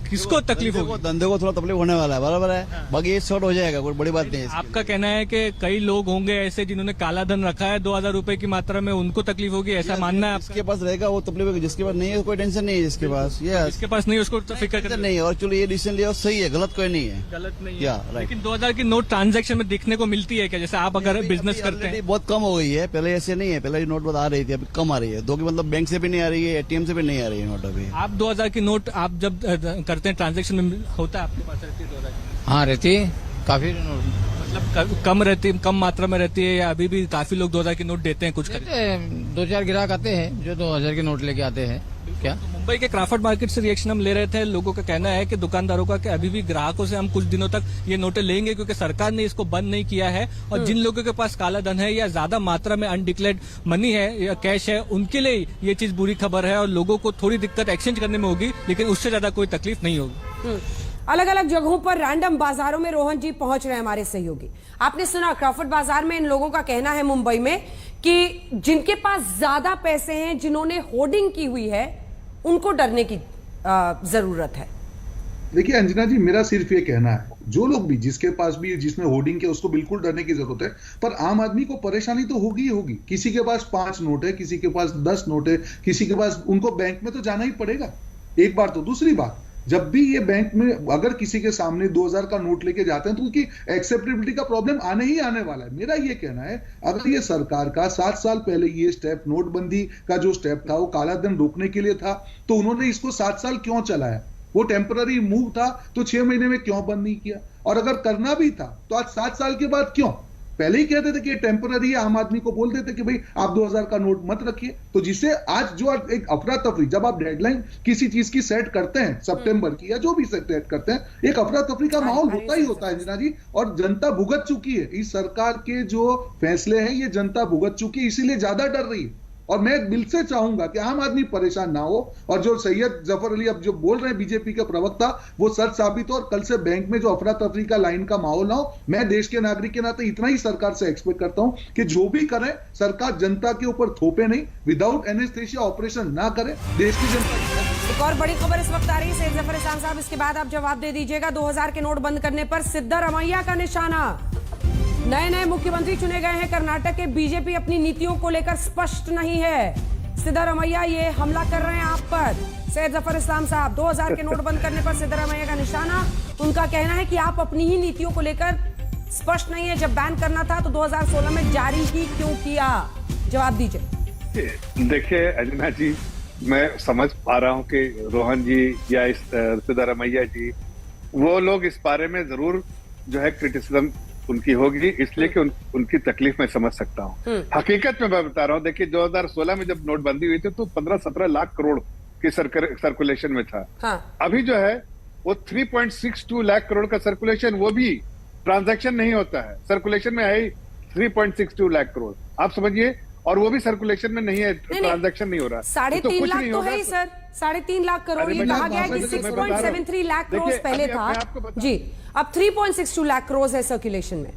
किसको तकलीफ होगी? धंधे को थोड़ा तकलीफ होने वाला है, बराबर है। बाकी ये शॉर्ट हो जाएगा, कोई बड़ी बात नहीं है। आपका कहना है कि कई लोग होंगे ऐसे जिन्होंने काला धन रखा है 2,000 रुपए की मात्रा में, उनको तकलीफ होगी, ऐसा मानना है? जिसके पास रहेगा वो तकलीफ होगी, जिसके पास नहीं है कोई टेंशन नहीं है। जिसके पास जिसके पास नहीं है उसको तो फिक्र नहीं है। और चलो ये डिसीजन लिया सही है, गलत कोई नहीं है, गलत नहीं है। लेकिन 2,000 की नोट ट्रांजेक्शन में दिखने को मिलती है क्या? जैसे आप अगर बिजनेस करते हैं, बहुत कम हो गई है, पहले ऐसे नहीं है। पहले नोट बहुत आ रही थी, अभी कम आ रही है। दो की मतलब बैंक से भी नहीं आ रही है, एटीएम से भी नहीं आ रही है नोट अभी। आप 2,000 की नोट आप जब करते हैं ट्रांजेक्शन में होता है, आपके पास रहती है 2,000? हाँ, रहती है, काफी मतलब कम रहती है, कम मात्रा में रहती है, या अभी भी काफी लोग 2,000 की नोट देते हैं? कुछ 2-4 ग्राहक आते हैं जो 2,000 के नोट लेके आते हैं। क्या तो मुंबई के क्राफर्ड मार्केट से रिएक्शन हम ले रहे थे। लोगों का कहना है कि दुकानदारों का कि अभी भी ग्राहकों से हम कुछ दिनों तक ये नोटें लेंगे, क्योंकि सरकार ने इसको बंद नहीं किया है। और जिन लोगों के पास काला धन है या ज्यादा मात्रा में अनडिक्लेयर्ड मनी है या कैश है, उनके लिए ये चीज बुरी खबर है, और लोगों को थोड़ी दिक्कत एक्सचेंज करने में होगी, लेकिन उससे ज्यादा कोई तकलीफ नहीं होगी। अलग अलग जगहों पर रैंडम बाजारों में रोहन जी पहुंच रहे हैं हमारे सहयोगी। आपने सुना क्राफर्ड बाजार में इन लोगों का कहना है मुंबई में कि जिनके पास ज्यादा पैसे हैं, जिन्होंने होर्डिंग की हुई है, उनको डरने की जरूरत है। देखिए अंजना जी, मेरा सिर्फ ये कहना है, जो लोग भी जिसके पास भी जिसने होर्डिंग किया उसको बिल्कुल डरने की जरूरत है, पर आम आदमी को परेशानी तो होगी ही होगी। किसी के पास 5 नोट है, किसी के पास 10 नोट है, किसी के पास, उनको बैंक में तो जाना ही पड़ेगा एक बार। तो दूसरी बात, जब भी ये बैंक में अगर किसी के सामने 2,000 का नोट लेके जाते हैं तो उनकी एक्सेप्टेबिलिटी का प्रॉब्लम आने ही आने वाला है। मेरा ये कहना है, अगर ये सरकार का 7 साल पहले ये स्टेप, नोटबंदी का जो स्टेप था वो काला धन रोकने के लिए था, तो उन्होंने इसको 7 साल क्यों चलाया? वो टेम्पररी मूव था तो 6 महीने में क्यों बंद नहीं किया? और अगर करना भी था तो आज 7 साल के बाद क्यों? पहले ही कहते थे कि ये टेम्पररी है, आम आदमी को बोल देते कि भाई आप 2000 का नोट मत रखिए। तो जिसे आज जो एक अफरा तफरी, जब आप डेडलाइन किसी चीज की सेट करते हैं सितंबर की या जो भी सेट करते हैं, एक अफरा तफरी का माहौल होता ही होता है अंजना जी। और जनता भुगत चुकी है इस सरकार के जो फैसले हैं, ये जनता भुगत चुकी है, इसीलिए ज्यादा डर रही है। और मैं दिल से चाहूंगा कि आम आदमी परेशान ना हो, और जो सैयद जफर अली अब जो बोल रहे हैं बीजेपी के प्रवक्ता, वो सच साबित हो, और कल से बैंक में जो अफरा तफरी का लाइन का माहौल ना हो। मैं देश के नागरिक के नाते इतना ही सरकार से एक्सपेक्ट करता हूं कि जो भी करें सरकार जनता के ऊपर थोपे नहीं, विदाउट एनेस्थेसिया ऑपरेशन ना करे, देश की जनता। एक और बड़ी खबर इस वक्त आ रही है सैयद जफर इस्लाम साहब, इसके बाद आप जवाब दे दीजिएगा। 2000 के नोट बंद करने पर सिद्धारमैया का निशाना। नए नए मुख्यमंत्री चुने गए हैं कर्नाटक के, बीजेपी अपनी नीतियों को लेकर स्पष्ट नहीं है। सिद्धारमैया ये हमला कर रहे हैं आप पर। सैयद जफर इस्लाम साहब, 2000 के नोट बंद करने पर सिद्धारमैया का निशाना। उनका कहना है कि आप अपनी ही नीतियों को लेकर स्पष्ट नहीं है। जब बैन करना था तो 2016 में जारी ही क्यों किया? जवाब दीजिए। देखिए अंजना जी, मैं समझ पा रहा हूं कि रोहन जी या सिद्धारमैया जी, वो लोग इस बारे में जरूर जो है क्रिटिसिज्म उनकी होगी, इसलिए कि उनकी तकलीफ मैं समझ सकता हूँ। हकीकत में मैं बता रहा हूँ, देखिए 2016 में जब नोटबंदी हुई थी तो 15-17 लाख करोड़ की सर्कुलेशन में था। हाँ। अभी जो है वो 3.62 लाख करोड़ का सर्कुलेशन, वो भी ट्रांजैक्शन नहीं होता है, सर्कुलेशन में है 3.62 लाख करोड़, आप समझिए। और वो भी सर्कुलेशन में नहीं है, ट्रांजैक्शन नहीं हो रहा। 3.5 लाख तो है ही सर, 3.5 लाख करोड़। ये कहा गया है कि 6.73 लाख करोड़ पहले था जी, अब 3.62 लाख करोड़ है सर्कुलेशन में।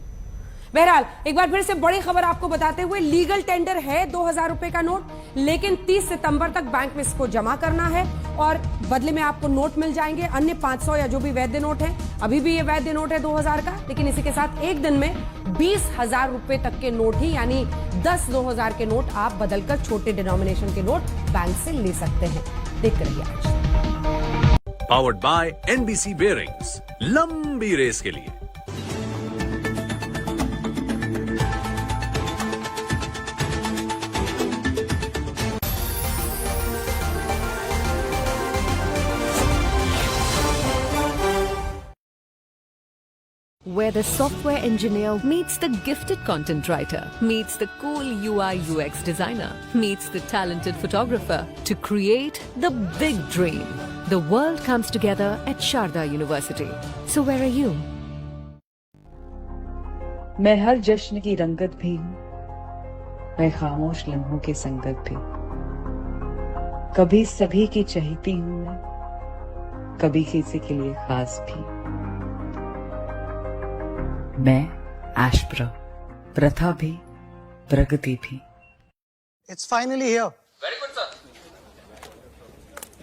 बहरहाल एक बार फिर से बड़ी खबर आपको बताते हुए, लीगल टेंडर है 2000 रुपए का नोट, लेकिन 30 सितंबर तक बैंक में इसको जमा करना है और बदले में आपको नोट मिल जाएंगे। अन्य 500 या जो भी वैध नोट है, अभी भी ये वैध नोट है 2000 का, लेकिन इसी के साथ एक दिन में 20,000 रुपए तक के नोट ही, यानी 10 2000 के नोट आप बदलकर छोटे डिनोमिनेशन के नोट बैंक से ले सकते हैं। देखते रहिए आज। पावर्ड बाय एनबीसी बेयरिंग्स, लंबी रेस के लिए। Where the software engineer meets the gifted content writer, meets the cool UI UX designer, meets the talented photographer to create the big dream. The world comes together at Sharda University. So where are you? मैं हर जश्न की रंगत भी हूँ, मैं खामोश लम्हों की संगत भी। कभी सभी की चहेती हूँ मैं, कभी किसी के लिए खास भी। मैं एशप्रा, प्रथा भी, प्रगति भी। It's finally here. Very good sir.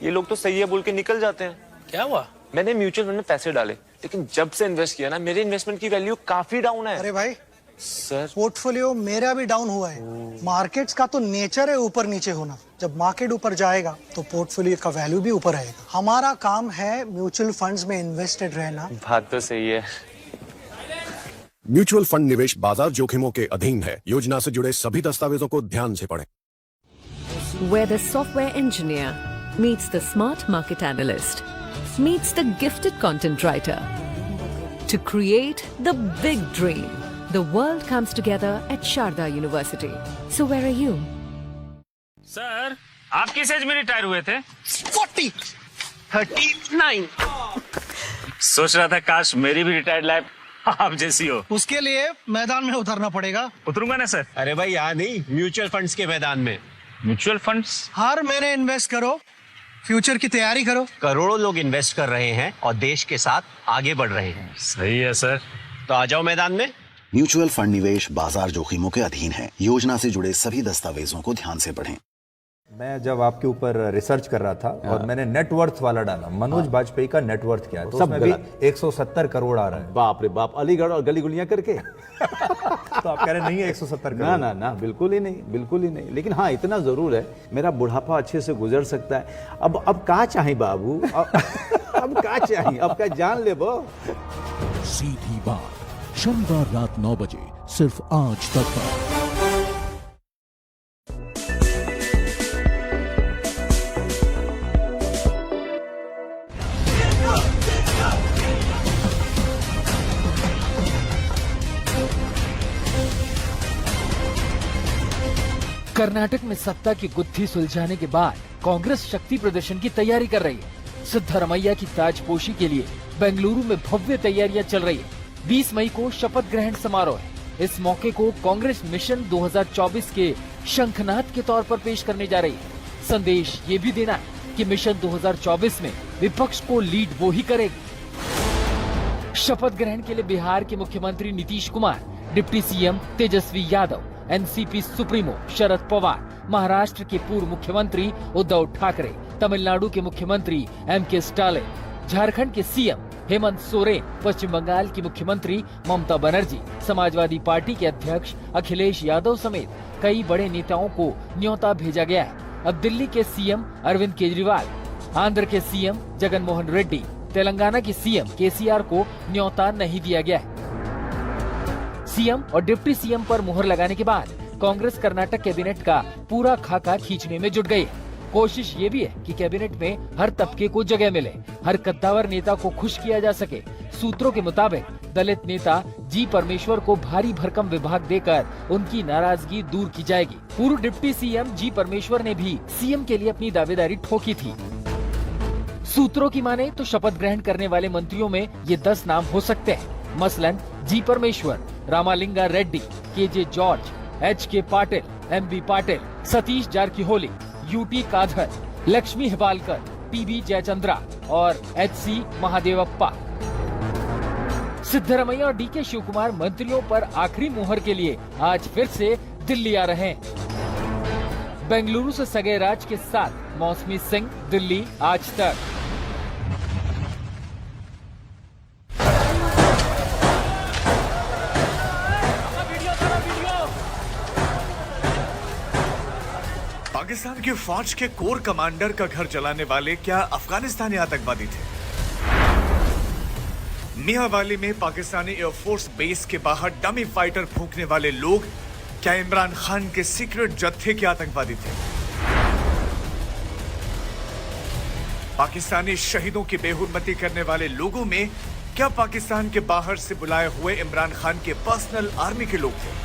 ये लोग तो सही है बोल के निकल जाते हैं। क्या हुआ? मैंने म्यूचुअल फंड में पैसे डाले, लेकिन जब से इन्वेस्ट किया ना, मेरे इन्वेस्टमेंट की वैल्यू काफी डाउन है। अरे भाई सर, पोर्टफोलियो मेरा भी डाउन हुआ है। मार्केट्स का तो नेचर है ऊपर नीचे होना। जब मार्केट ऊपर जाएगा तो पोर्टफोलियो का वैल्यू भी ऊपर आएगा। हमारा काम है म्यूचुअल फंड्स में इन्वेस्टेड रहना। बात तो सही है। म्यूचुअल फंड निवेश बाजार जोखिमों के अधीन है। योजना से जुड़े सभी दस्तावेजों को ध्यान से पढ़ें। Where the software engineer meets the smart market analyst, meets the gifted content writer to create the big dream. The world comes together at Sharda University. So where are you? Sir, आप किस एज में रिटायर हुए थे? 39। सोच रहा था काश मेरी भी रिटायर्ड लाइफ आप जैसी हो। उसके लिए मैदान में उतरना पड़ेगा। उतरूंगा ना सर। अरे भाई यहाँ नहीं, म्यूचुअल फंड्स के मैदान में। Mutual funds? हर महीने इन्वेस्ट करो, फ्यूचर की तैयारी करो। करोड़ों लोग इन्वेस्ट कर रहे हैं और देश के साथ आगे बढ़ रहे हैं। सही है सर। तो आ जाओ मैदान में। म्यूचुअल फंड निवेश बाजार जोखिमों के अधीन है। योजना से जुड़े सभी दस्तावेजों को ध्यान से पढ़ें। मैं जब आपके ऊपर रिसर्च कर रहा था और मैंने नेटवर्थ वाला डाला, मनोज वाजपेयी का नेटवर्थ क्या है, तो उसमें भी 170 करोड़ आ रहा है। बाप रे बाप, अलीगढ़ और गली गुलियां करके। तो आप कह रहे नहीं है 170 करोड़? ना ना ना, बिल्कुल ही नहीं, बिल्कुल ही नहीं। लेकिन हाँ, इतना जरूर है, मेरा बुढ़ापा अच्छे से गुजर सकता है। अब क्या चाहिए बाबू? अब क्या चाहिए? अब क्या जान ले वो। सीधी बात, शनिवार रात 9 बजे सिर्फ आज तक पर। कर्नाटक में सत्ता की गुत्थी सुलझाने के बाद कांग्रेस शक्ति प्रदर्शन की तैयारी कर रही है। सिद्धरमैया की ताजपोशी के लिए बेंगलुरु में भव्य तैयारियां चल रही है। 20 मई को शपथ ग्रहण समारोह है। इस मौके को कांग्रेस मिशन 2024 के शंखनाद के तौर पर पेश करने जा रही है। संदेश ये भी देना है कि मिशन 2024 में विपक्ष को लीड वो ही करेगी। शपथ ग्रहण के लिए बिहार के मुख्यमंत्री Nitish Kumar, deputy CM Tejashwi Yadav, NCP supremo Sharad Pawar, Maharashtra के पूर्व मुख्यमंत्री उद्धव ठाकरे, तमिलनाडु के मुख्यमंत्री एमके स्टालिन, झारखंड के सीएम हेमंत सोरेन, पश्चिम बंगाल की मुख्यमंत्री ममता बनर्जी, समाजवादी पार्टी के अध्यक्ष अखिलेश यादव समेत कई बड़े नेताओं को न्योता भेजा गया है। अब दिल्ली के सीएम अरविंद केजरीवाल, आंध्र के सीएम जगन मोहन रेड्डी, तेलंगाना के सीएम केसीआर को न्योता नहीं दिया गया है। सीएम और डिप्टी सीएम पर मुहर लगाने के बाद कांग्रेस कर्नाटक कैबिनेट का पूरा खाका खींचने में जुट गई है। कोशिश ये भी है कि कैबिनेट में हर तबके को जगह मिले, हर कद्दावर नेता को खुश किया जा सके। सूत्रों के मुताबिक दलित नेता जी परमेश्वर को भारी भरकम विभाग देकर उनकी नाराजगी दूर की जाएगी। पूर्व डिप्टी सीएम जी परमेश्वर ने भी सीएम के लिए अपनी दावेदारी ठोकी थी। सूत्रों की माने तो शपथ ग्रहण करने वाले मंत्रियों में ये 10 नाम हो सकते हैं। मसलन G Parameshwara, Ramalinga Reddy, KJ George, HK. Patil, MB. Patil, Satish Jarkiholi, UT Khader, Lakshmi Hebbalkar, PB Jayachandra और एच.सी. महादेवप्पा। सिद्धरमैया और डीके शिवकुमार मंत्रियों पर आखिरी मुहर के लिए आज फिर से दिल्ली आ रहे हैं। बेंगलुरु से सगे राज के साथ मौसमी सिंह, दिल्ली आज तक। पाकिस्तान की फौज के कोर कमांडर का घर जलाने वाले क्या अफगानिस्तानी आतंकवादी थे? मियांवाली में पाकिस्तानी एयरफोर्स बेस के बाहर डमी फाइटर फूंकने वाले लोग क्या इमरान खान के सीक्रेट जत्थे के आतंकवादी थे? पाकिस्तानी शहीदों की बेहुरमती करने वाले लोगों में क्या पाकिस्तान के बाहर से बुलाए हुए इमरान खान के पर्सनल आर्मी के लोग थे?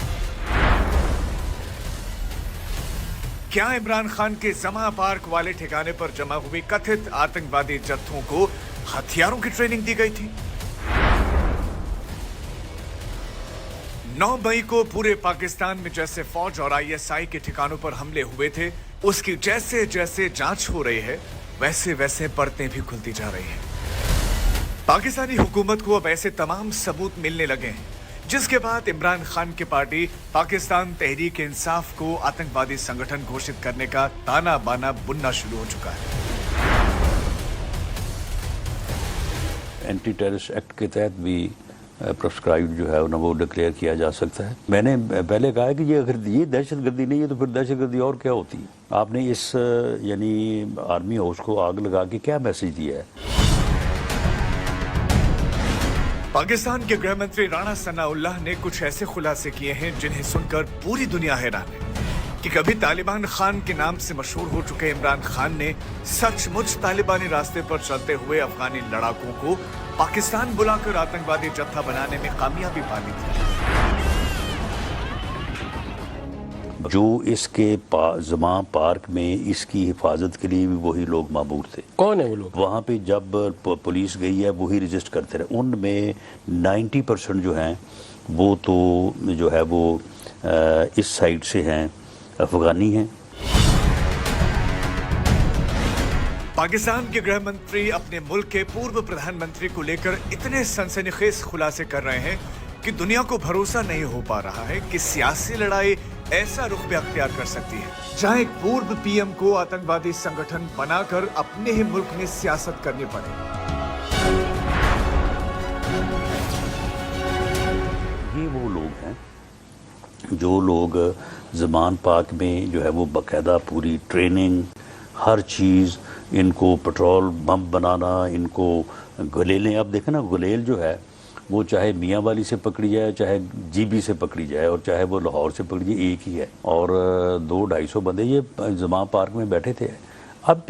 क्या इमरान खान के जमा पार्क वाले ठिकाने पर जमा हुए कथित आतंकवादी जत्थों को हथियारों की ट्रेनिंग दी गई थी? 9 मई को पूरे पाकिस्तान में जैसे फौज और आईएसआई के ठिकानों पर हमले हुए थे, उसकी जैसे जैसे जांच हो रही है वैसे वैसे परतें भी खुलती जा रही हैं। पाकिस्तानी हुकूमत को अब ऐसे तमाम सबूत मिलने लगे हैं जिसके बाद इमरान खान की पार्टी पाकिस्तान तहरीक इंसाफ को आतंकवादी संगठन घोषित करने का ताना बाना बुनना शुरू हो चुका है। एंटी टेररिस्ट एक्ट के तहत भी प्रिस्क्राइब जो है ना वो डिक्लेयर किया जा सकता है। मैंने पहले कहा कि ये अगर ये दहशतगर्दी नहीं है तो फिर दहशतगर्दी और क्या होती है? आपने इस यानी आर्मी हाउस को आग लगा के क्या मैसेज दिया है? पाकिस्तान के गृह मंत्री राणा सनाउल्लाह ने कुछ ऐसे खुलासे किए हैं जिन्हें सुनकर पूरी दुनिया हैरान है कि कभी तालिबान खान के नाम से मशहूर हो चुके इमरान खान ने सचमुच तालिबानी रास्ते पर चलते हुए अफगानी लड़ाकों को पाकिस्तान बुलाकर आतंकवादी जत्था बनाने में कामयाबी पा ली थी। जो इसके जमा पार्क में इसकी हिफाजत के लिए भी वही लोग मामूर थे। कौन है वो लोग? वहाँ पे जब पुलिस गई है वही रजिस्ट करते रहे। उनमें 90% जो हैं वो तो जो है वो इस साइड से हैं, अफगानी हैं। पाकिस्तान के गृह मंत्री अपने मुल्क के पूर्व प्रधानमंत्री को लेकर इतने सनसनीखेज खुलासे कर रहे हैं कि दुनिया को भरोसा नहीं हो पा रहा है कि सियासी लड़ाई ऐसा रुख भी अख्तियार कर सकती है जहां एक पूर्व पीएम को आतंकवादी संगठन बनाकर अपने ही मुल्क में सियासत करनी पड़े। ये वो लोग हैं जो लोग ज़मान पार्क में जो है वो बाकायदा पूरी ट्रेनिंग, हर चीज़, इनको पेट्रोल बम बनाना, इनको गुलेलें, अब देखें ना गुलेल जो है वो चाहे मियांवाली से पकड़ी जाए, चाहे जीबी से पकड़ी जाए और चाहे वो लाहौर से पकड़ी जाए, एक ही है। और 200-250 बंदे ये जमा पार्क में बैठे थे। अब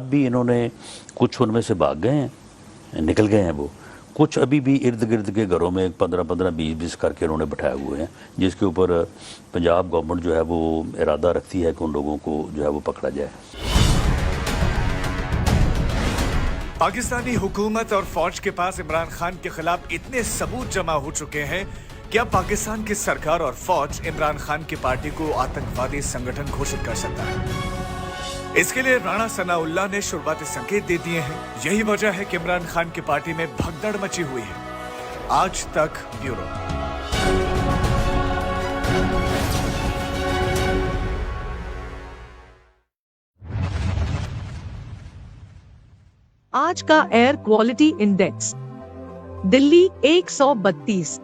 भी इन्होंने कुछ उनमें से भाग गए हैं, निकल गए हैं, वो कुछ अभी भी इर्द गिर्द के घरों में 15-15, 20-20 करके उन्होंने बैठाए हुए हैं, जिसके ऊपर पंजाब गवर्नमेंट जो है वो इरादा रखती है कि उन लोगों को जो है वो पकड़ा जाए। पाकिस्तानी हुकूमत और फौज के पास इमरान खान के खिलाफ इतने सबूत जमा हो चुके हैं कि अब पाकिस्तान की सरकार और फौज इमरान खान की पार्टी को आतंकवादी संगठन घोषित कर सकता है। इसके लिए राणा सनाउल्लाह ने शुरुआती संकेत दे दिए हैं। यही वजह है कि इमरान खान की पार्टी में भगदड़ मची हुई है। आज तक ब्यूरो। आज का air quality index Delhi 132,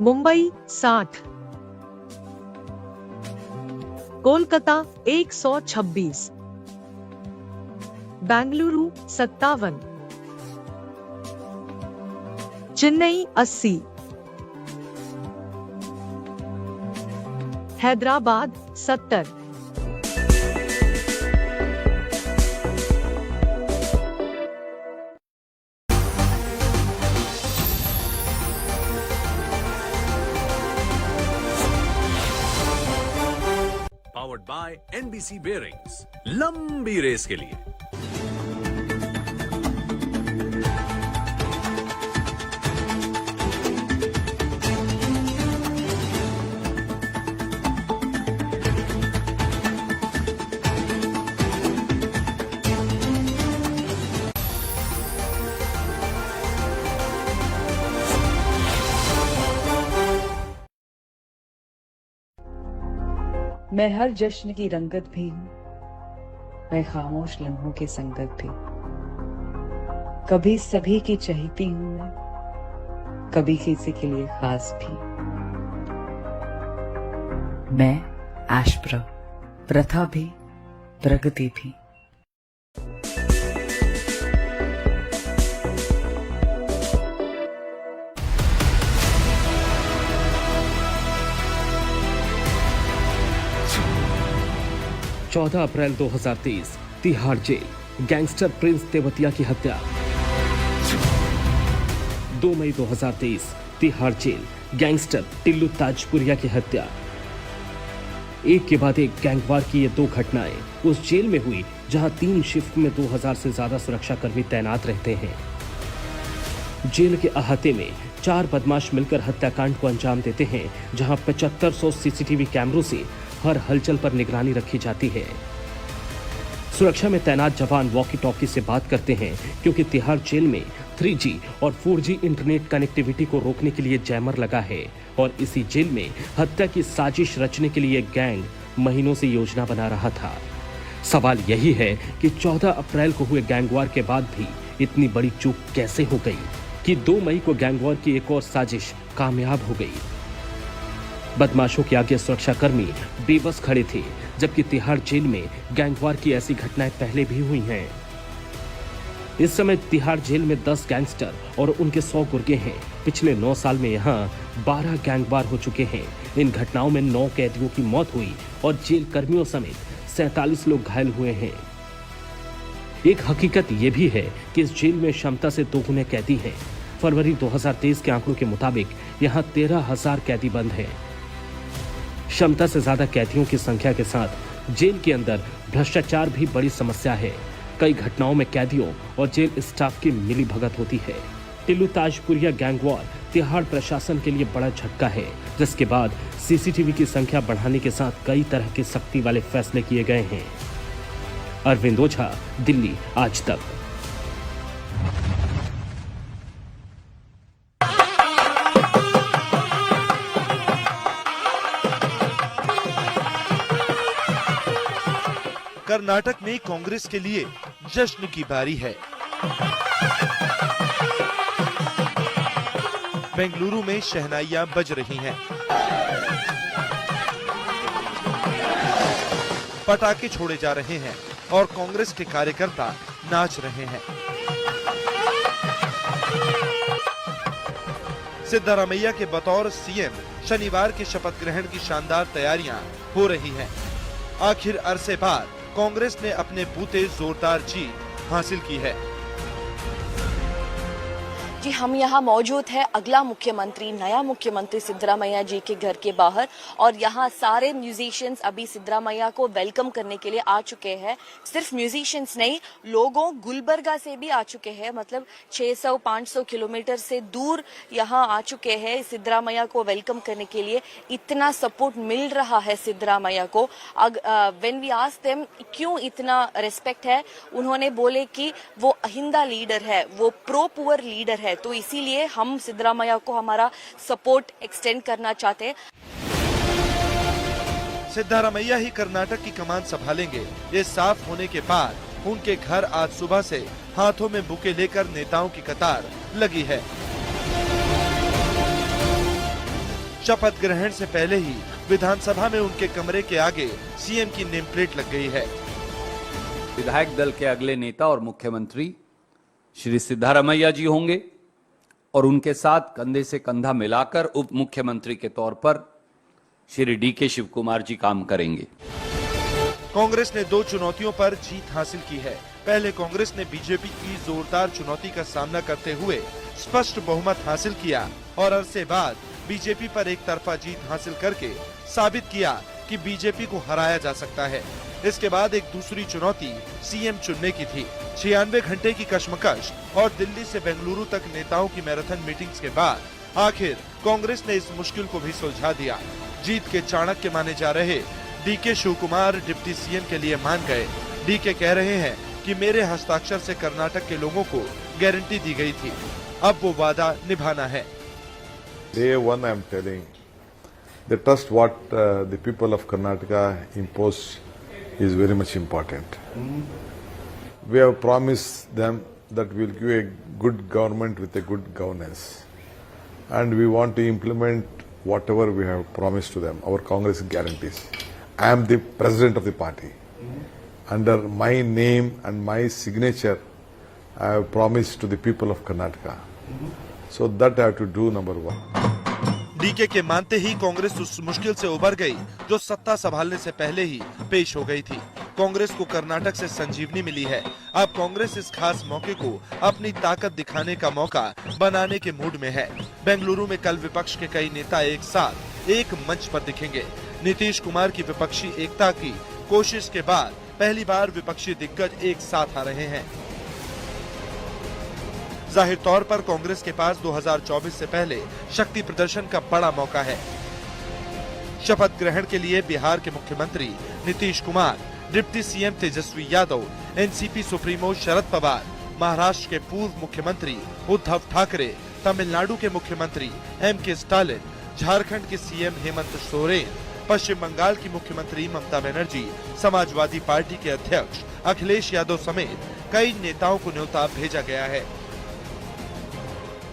Mumbai 60, Kolkata 126, Bengaluru 57, Chennai 80, Hyderabad 70। Powered by NBC bearings, लंबी रेस के लिए। मैं हर जश्न की रंगत भी हूं, मैं खामोश लम्हों की संगत भी। कभी सभी की चहेती हूं मैं, कभी किसी के लिए खास भी। मैं ऐशप्रभ, प्रथा भी, प्रगति भी। चौदह अप्रैल 2023 तिहाड़ जेल, गैंगस्टर प्रिंस तेवतिया की हत्या। 2 मई 2023 तिहाड़ जेल, गैंगस्टर टिल्लू ताजपुरिया की हत्या। एक के बाद एक गैंगवार की ये 2 घटनाएं उस जेल में हुई जहां 3 शिफ्ट में 2000 से ज्यादा सुरक्षाकर्मी तैनात रहते हैं। जेल के अहाते में 4 बदमाश मिलकर हत्याकांड को अंजाम देते हैं, जहां 7500 सीसीटीवी कैमरों से हर हलचल पर निगरानी रखी जाती है। सुरक्षा में तैनात जवान वॉकी टॉकी से बात करते हैं, क्योंकि तिहाड़ जेल में 3G और 4G इंटरनेट कनेक्टिविटी को रोकने के लिए जैमर लगा है और इसी जेल में हत्या की साजिश रचने के लिए गैंग महीनों से योजना बना रहा था। सवाल यही है कि 14 अप्रैल को हुए गैंगवार के बाद भी इतनी बड़ी चूक कैसे हो गई कि 2 मई को गैंगवार की एक और साजिश कामयाब हो गई। बदमाशों के आगे सुरक्षाकर्मी बेबस खड़े थे, जबकि तिहाड़ जेल में गैंगवार की ऐसी घटनाएं पहले भी हुई हैं। इस समय तिहाड़ जेल में 10 गैंगस्टर और उनके 100 गुर्गे हैं। पिछले 9 साल में यहाँ 12 गैंगवार हो चुके हैं। इन घटनाओं में 9 कैदियों की मौत हुई और जेल कर्मियों समेत 47 लोग घायल हुए हैं। एक हकीकत यह भी है कि इस जेल में क्षमता से 2 गुने कैदी हैं। फरवरी 2023 के आंकड़ों के मुताबिक यहाँ 13,000 कैदी बंद हैं। क्षमता से ज्यादा कैदियों की संख्या के साथ जेल के अंदर भ्रष्टाचार भी बड़ी समस्या है। कई घटनाओं में कैदियों और जेल स्टाफ की मिलीभगत होती है। टिल्लू ताजपुरिया गैंगवार तिहाड़ प्रशासन के लिए बड़ा झटका है, जिसके बाद सीसीटीवी की संख्या बढ़ाने के साथ कई तरह के सख्ती वाले फैसले किए गए हैं। अरविंद ओझा, दिल्ली आज तक। कर्नाटक में कांग्रेस के लिए जश्न की बारी है। बेंगलुरु में शहनाइयां बज रही हैं। पटाखे छोड़े जा रहे हैं और कांग्रेस के कार्यकर्ता नाच रहे हैं। सिद्धारमैया के बतौर सीएम शनिवार के शपथ ग्रहण की शानदार तैयारियां हो रही हैं। आखिर अरसे बाद कांग्रेस ने अपने बूते जोरदार जीत हासिल की है। जी हम यहाँ मौजूद है अगला मुख्यमंत्री नया मुख्यमंत्री सिद्धरामैया जी के घर के बाहर और यहाँ सारे म्यूजिशियंस अभी सिद्धरामैया को वेलकम करने के लिए आ चुके हैं। सिर्फ म्यूजिशियंस नहीं, लोगों गुलबर्गा से भी आ चुके हैं, मतलब 600-500 किलोमीटर से दूर यहाँ आ चुके हैं सिद्धरामैया को वेलकम करने के लिए। इतना सपोर्ट मिल रहा है सिद्धरामैया को। व्हेन वी आस्क्ड देम क्यों इतना रिस्पेक्ट है, उन्होंने बोले कि वो अहिंदा लीडर है, वो प्रो पुअर लीडर है, तो इसीलिए हम सिद्धरामैया को हमारा सपोर्ट एक्सटेंड करना चाहते हैं। सिद्धरामैया ही कर्नाटक की कमान संभालेंगे, ये साफ होने के बाद उनके घर आज सुबह से हाथों में बुके लेकर नेताओं की कतार लगी है। शपथ ग्रहण से पहले ही विधानसभा में उनके कमरे के आगे सीएम की नेम प्लेट लग गई है। विधायक दल के अगले नेता और मुख्यमंत्री श्री सिद्धरामैया जी होंगे और उनके साथ कंधे से कंधा मिलाकर उप मुख्यमंत्री के तौर पर श्री डीके शिव कुमार जी काम करेंगे। कांग्रेस ने 2 चुनौतियों पर जीत हासिल की है। पहले कांग्रेस ने बीजेपी की जोरदार चुनौती का सामना करते हुए स्पष्ट बहुमत हासिल किया और अरसे बाद बीजेपी पर एक तरफा जीत हासिल करके साबित किया कि बीजेपी को हराया जा सकता है। इसके बाद एक दूसरी चुनौती सीएम चुनने की थी। 96 घंटे की कश्मकश और दिल्ली से बेंगलुरु तक नेताओं की मैराथन मीटिंग्स के बाद आखिर कांग्रेस ने इस मुश्किल को भी सुलझा दिया। जीत के चाणक्य माने जा रहे DK Shiv Kumar deputy CM के लिए मान गए। डीके कह रहे हैं कि मेरे हस्ताक्षर से कर्नाटक के लोगों को गारंटी दी गई थी, अब वो वादा निभाना है। Day one I am telling, the trust what the people of Karnataka imposed is very much important. We have promised them that we will give a good government with a good governance, and we want to implement whatever we have promised to them, our Congress guarantees. I am the president of the party. Under my name and my signature, I have promised to the people of Karnataka. So that I have to do, number one. DK के मानते ही कांग्रेस उस मुश्किल से उबर गई जो सत्ता संभालने से पहले ही पेश हो गई थी। कांग्रेस को कर्नाटक से संजीवनी मिली है। अब कांग्रेस इस खास मौके को अपनी ताकत दिखाने का मौका बनाने के मूड में है। बेंगलुरु में कल विपक्ष के कई नेता एक साथ एक मंच पर दिखेंगे। नीतीश कुमार की विपक्षी एकता की कोशिश के बाद पहली बार विपक्षी दिग्गज एक साथ आ रहे हैं। जाहिर तौर पर कांग्रेस के पास 2024 से पहले शक्ति प्रदर्शन का बड़ा मौका है। शपथ ग्रहण के लिए बिहार के मुख्यमंत्री Nitish Kumar, deputy CM Tejashwi Yadav, NCP supremo Sharad Pawar, Maharashtra के पूर्व मुख्यमंत्री उद्धव ठाकरे, तमिलनाडु के मुख्यमंत्री एमके स्टालिन, झारखंड के सीएम हेमंत सोरेन, पश्चिम बंगाल की मुख्यमंत्री ममता बनर्जी, समाजवादी पार्टी के अध्यक्ष अखिलेश यादव समेत कई नेताओं को न्योता भेजा गया है।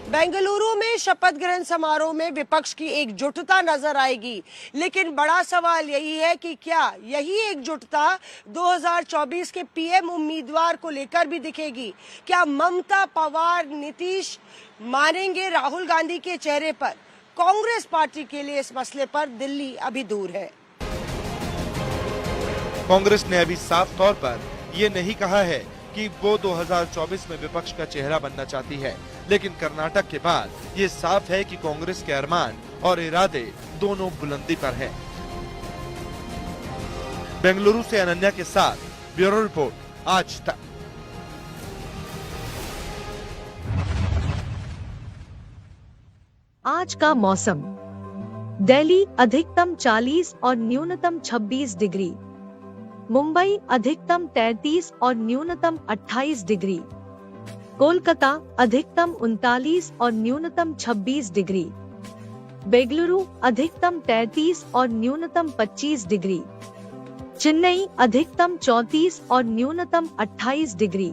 बेंगलुरु में शपथ ग्रहण समारोह में विपक्ष की एकजुटता नजर आएगी, लेकिन बड़ा सवाल यही है कि क्या यही एकजुटता 2024 के पीएम उम्मीदवार को लेकर भी दिखेगी? क्या ममता, पवार, नीतीश मानेंगे राहुल गांधी के चेहरे पर? कांग्रेस पार्टी के लिए इस मसले पर दिल्ली अभी दूर है। कांग्रेस ने अभी साफ तौर पर ये नहीं कहा है कि वो 2024 में विपक्ष का चेहरा बनना चाहती है, लेकिन कर्नाटक के बाद ये साफ है कि कांग्रेस के अरमान और इरादे दोनों बुलंदी पर हैं। बेंगलुरु से अनन्या के साथ ब्यूरो रिपोर्ट, आज तक। आज का मौसम। दिल्ली अधिकतम 40 और न्यूनतम 26 डिग्री, मुंबई अधिकतम 33 और न्यूनतम 28 डिग्री, कोलकाता अधिकतम 39 और न्यूनतम 26 डिग्री, बेंगलुरु अधिकतम 33 और न्यूनतम 25 डिग्री, चेन्नई अधिकतम 34 और न्यूनतम 28 डिग्री,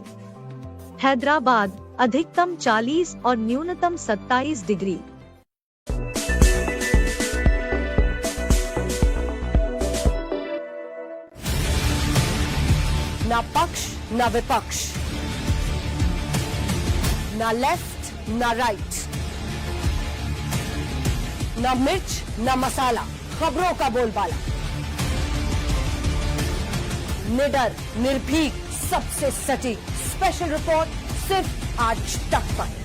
हैदराबाद अधिकतम 40 और न्यूनतम 27 डिग्री। ना पक्ष ना विपक्ष, ना लेफ्ट ना राइट, ना मिर्च ना मसाला, खबरों का बोलबाला, निडर, निर्भीक, सबसे सटीक स्पेशल रिपोर्ट सिर्फ आज तक पर।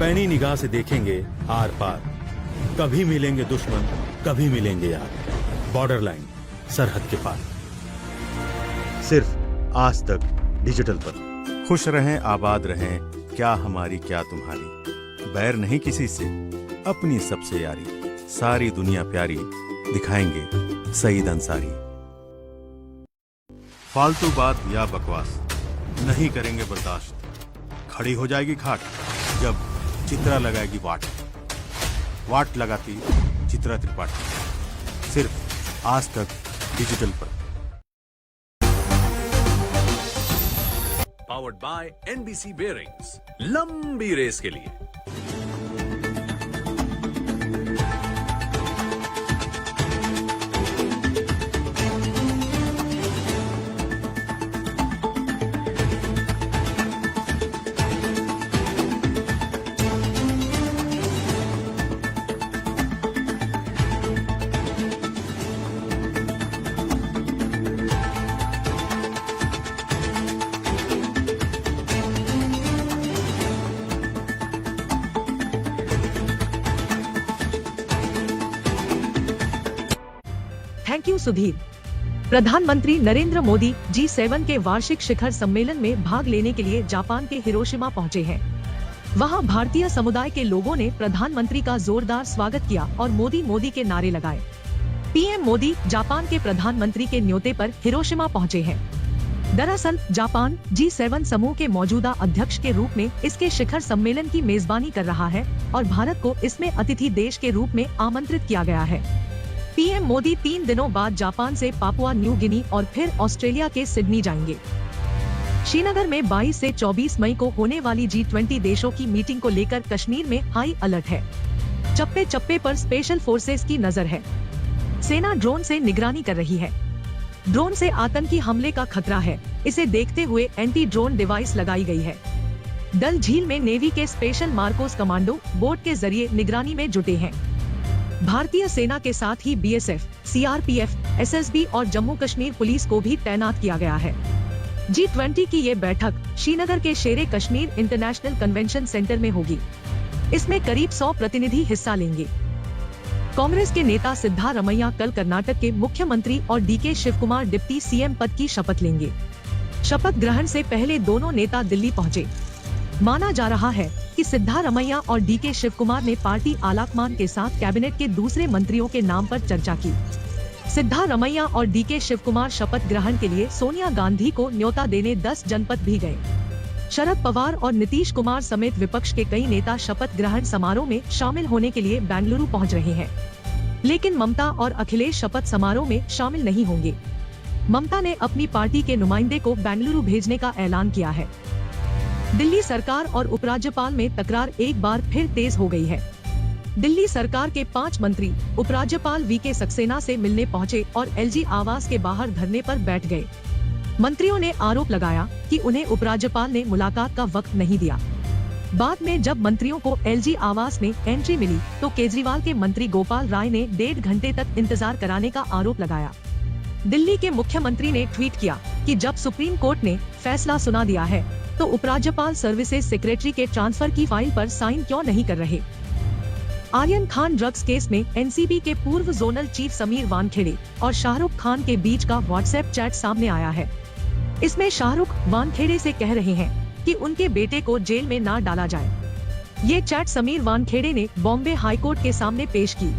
पैनी निगाह से देखेंगे आर पार, कभी मिलेंगे दुश्मन, कभी मिलेंगे यार। बॉर्डर लाइन, सरहद के पार। सिर्फ आज तक डिजिटल पर। खुश रहें, आबाद रहें, क्या हमारी क्या तुम्हारी, बैर नहीं किसी से, अपनी सबसे यारी, सारी दुनिया प्यारी, दिखाएंगे सईद अंसारी। फालतू बात या बकवास नहीं करेंगे बर्दाश्त, खड़ी हो जाएगी खाट जब चित्रा लगाएगी वाट, वाट लगाती चित्रा त्रिपाठी। सिर्फ आज तक डिजिटल पर। पावर्ड बाय एनबीसी बेयरिंग्स, लंबी रेस के लिए। Thank you Sudhir. प्रधानमंत्री नरेंद्र मोदी G7 के वार्षिक शिखर सम्मेलन में भाग लेने के लिए जापान के हिरोशिमा पहुंचे हैं। वहां भारतीय समुदाय के लोगों ने प्रधानमंत्री का जोरदार स्वागत किया और मोदी मोदी के नारे लगाए। पीएम मोदी जापान के प्रधानमंत्री के न्योते पर हिरोशिमा पहुंचे हैं। दरअसल जापान G7 समूह के मौजूदा अध्यक्ष के रूप में इसके शिखर सम्मेलन की मेजबानी कर रहा है और भारत को इसमें अतिथि देश के रूप में आमंत्रित किया गया है। पीएम मोदी 3 दिनों बाद जापान से पापुआ न्यू गिनी और फिर ऑस्ट्रेलिया के सिडनी जाएंगे। श्रीनगर में 22 से 24 मई को होने वाली G20 देशों की मीटिंग को लेकर कश्मीर में हाई अलर्ट है। चप्पे चप्पे पर स्पेशल फोर्सेस की नजर है। सेना ड्रोन से निगरानी कर रही है। ड्रोन से आतंकी हमले का खतरा है, इसे देखते हुए एंटी ड्रोन डिवाइस लगाई गई है। डल झील में नेवी के स्पेशल मार्कोस कमांडो बोट के जरिए निगरानी में जुटे हैं। भारतीय सेना के साथ ही BSF, CRPF, SSB और जम्मू कश्मीर पुलिस को भी तैनात किया गया है। G20 की ये बैठक श्रीनगर के शेरे कश्मीर इंटरनेशनल कन्वेंशन सेंटर में होगी। इसमें करीब 100 प्रतिनिधि हिस्सा लेंगे। कांग्रेस के नेता सिद्धारमैया कल कर्नाटक के मुख्यमंत्री और DK शिवकुमार डिप्टी CM पद की शपथ लेंगे। शपथ ग्रहण से पहले दोनों नेता दिल्ली पहुंचे। माना जा रहा है कि सिद्धारमैया और DK शिवकुमार ने पार्टी आलाकमान के साथ कैबिनेट के दूसरे मंत्रियों के नाम पर चर्चा की। सिद्धारमैया और DK शिवकुमार शपथ ग्रहण के लिए सोनिया गांधी को न्योता देने 10 जनपद भी गए। शरद पवार और नीतीश कुमार समेत विपक्ष के कई नेता शपथ ग्रहण समारोह में शामिल होने के लिए बेंगलुरु पहुंच रहे हैं, लेकिन ममता और अखिलेश शपथ समारोह में शामिल नहीं होंगे। ममता ने अपनी पार्टी के नुमाइंदे को बेंगलुरु भेजने का ऐलान किया है। दिल्ली सरकार और उपराज्यपाल में तकरार एक बार फिर तेज हो गई है। दिल्ली सरकार के 5 मंत्री उपराज्यपाल VK सक्सेना से मिलने पहुंचे और LG आवास के बाहर धरने पर बैठ गए। मंत्रियों ने आरोप लगाया कि उन्हें उपराज्यपाल ने मुलाकात का वक्त नहीं दिया। बाद में जब मंत्रियों को LG आवास में एंट्री मिली तो केजरीवाल के मंत्री गोपाल राय ने 1.5 घंटे तक इंतजार कराने का आरोप लगाया। दिल्ली के मुख्यमंत्री ने ट्वीट किया कि जब सुप्रीम कोर्ट ने फैसला सुना दिया है तो उपराज्यपाल सर्विसेज सेक्रेटरी के ट्रांसफर की फाइल पर साइन क्यों नहीं कर रहे। आर्यन खान ड्रग्स केस में NCB के पूर्व जोनल चीफ समीर वानखेड़े और शाहरुख खान के बीच का व्हाट्सएप चैट सामने आया है। इसमें शाहरुख वानखेड़े से कह रहे हैं कि उनके बेटे को जेल में ना डाला जाए। ये चैट समीर वानखेड़े ने बॉम्बे हाईकोर्ट के सामने पेश की।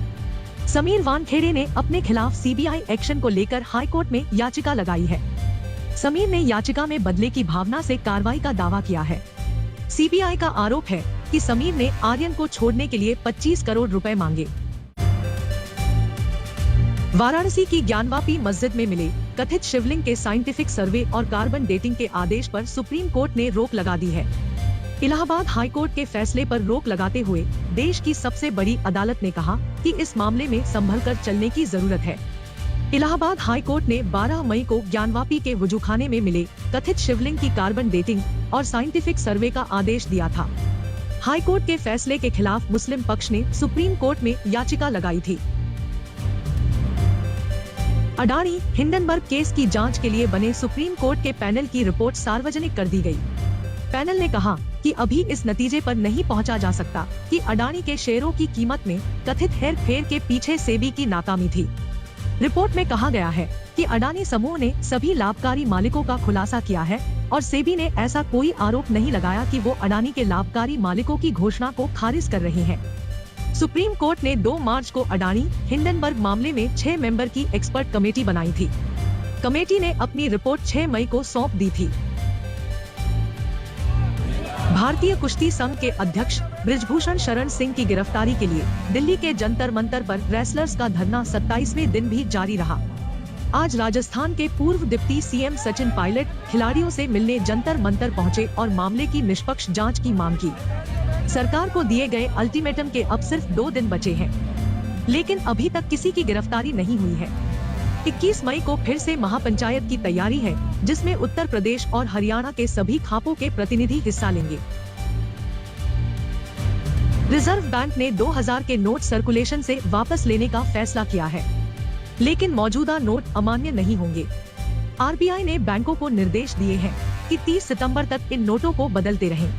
समीर वानखेड़े ने अपने खिलाफ CBI एक्शन को लेकर हाईकोर्ट में याचिका लगाई है। समीर ने याचिका में बदले की भावना से कार्रवाई का दावा किया है। CBI का आरोप है कि समीर ने आर्यन को छोड़ने के लिए 25 करोड़ रुपए मांगे। वाराणसी की ज्ञानवापी मस्जिद में मिले कथित शिवलिंग के साइंटिफिक सर्वे और कार्बन डेटिंग के आदेश पर सुप्रीम कोर्ट ने रोक लगा दी है। इलाहाबाद हाई कोर्ट के फैसले पर रोक लगाते हुए देश की सबसे बड़ी अदालत ने कहा कि इस मामले में संभल कर चलने की जरूरत है। इलाहाबाद हाई कोर्ट ने 12 मई को ज्ञानवापी के वजूखाने में मिले कथित शिवलिंग की कार्बन डेटिंग और साइंटिफिक सर्वे का आदेश दिया था। हाई कोर्ट के फैसले के खिलाफ मुस्लिम पक्ष ने सुप्रीम कोर्ट में याचिका लगाई थी। अडानी हिंडनबर्ग केस की जांच के लिए बने सुप्रीम कोर्ट के पैनल की रिपोर्ट सार्वजनिक कर दी गई। पैनल ने कहा कि अभी इस नतीजे पर नहीं पहुंचा जा सकता कि अडानी के शेयरों की कीमत में कथित हेरफेर के पीछे सेबी की नाकामी थी। रिपोर्ट में कहा गया है कि अडानी समूह ने सभी लाभकारी मालिकों का खुलासा किया है और सेबी ने ऐसा कोई आरोप नहीं लगाया कि वो अडानी के लाभकारी मालिकों की घोषणा को खारिज कर रहे हैं। सुप्रीम कोर्ट ने 2 मार्च को अडानी हिंडनबर्ग मामले में 6 मेंबर की एक्सपर्ट कमेटी बनाई थी। कमेटी ने अपनी रिपोर्ट 6 मई को सौंप दी थी। भारतीय कुश्ती संघ के अध्यक्ष बृजभूषण शरण सिंह की गिरफ्तारी के लिए दिल्ली के जंतर मंतर पर रेसलर्स का धरना 27वें दिन भी जारी रहा। आज राजस्थान के पूर्व डिप्टी सीएम सचिन पायलट खिलाड़ियों से मिलने जंतर मंतर पहुंचे और मामले की निष्पक्ष जांच की मांग की। सरकार को दिए गए अल्टीमेटम के अब सिर्फ 2 दिन बचे हैं, लेकिन अभी तक किसी की गिरफ्तारी नहीं हुई है। 21 मई को फिर से महापंचायत की तैयारी है, जिसमें उत्तर प्रदेश और हरियाणा के सभी खापों के प्रतिनिधि हिस्सा लेंगे। रिजर्व बैंक ने 2000 के नोट सर्कुलेशन से वापस लेने का फैसला किया है, लेकिन मौजूदा नोट अमान्य नहीं होंगे। आरबीआई ने बैंकों को निर्देश दिए हैं कि 30 सितंबर तक इन नोटों को बदलते रहें।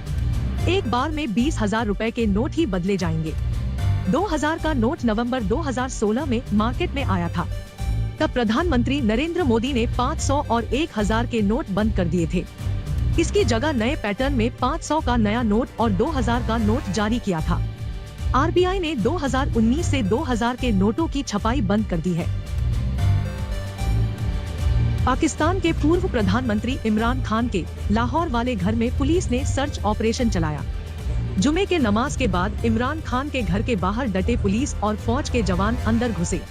एक बार में 20,000 रुपए के नोट ही बदले जाएंगे। 2000 का नोट नवंबर 2016 में मार्केट में आया था। तब प्रधानमंत्री नरेंद्र मोदी ने 500 और 1000 के नोट बंद कर दिए थे। इसकी जगह नए पैटर्न में 500 का नया नोट और 2000 का नोट जारी किया था। आरबीआई ने 2019 से 2000 के नोटों की छपाई बंद कर दी है। पाकिस्तान के पूर्व प्रधानमंत्री इमरान खान के लाहौर वाले घर में पुलिस ने सर्च ऑपरेशन चलाया। जुमे के नमाज के बाद इमरान खान के घर के बाहर डटे पुलिस और फौज के जवान अंदर घुसे।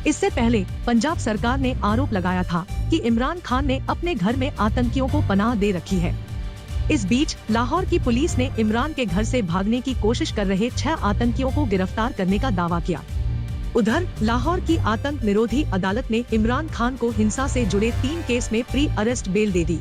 इससे पहले पंजाब सरकार ने आरोप लगाया था कि इमरान खान ने अपने घर में आतंकियों को पनाह दे रखी है। इस बीच लाहौर की पुलिस ने इमरान के घर से भागने की कोशिश कर रहे 6 आतंकियों को गिरफ्तार करने का दावा किया। उधर लाहौर की आतंक निरोधी अदालत ने इमरान खान को हिंसा से जुड़े 3 केस में प्री अरेस्ट बेल दे दी।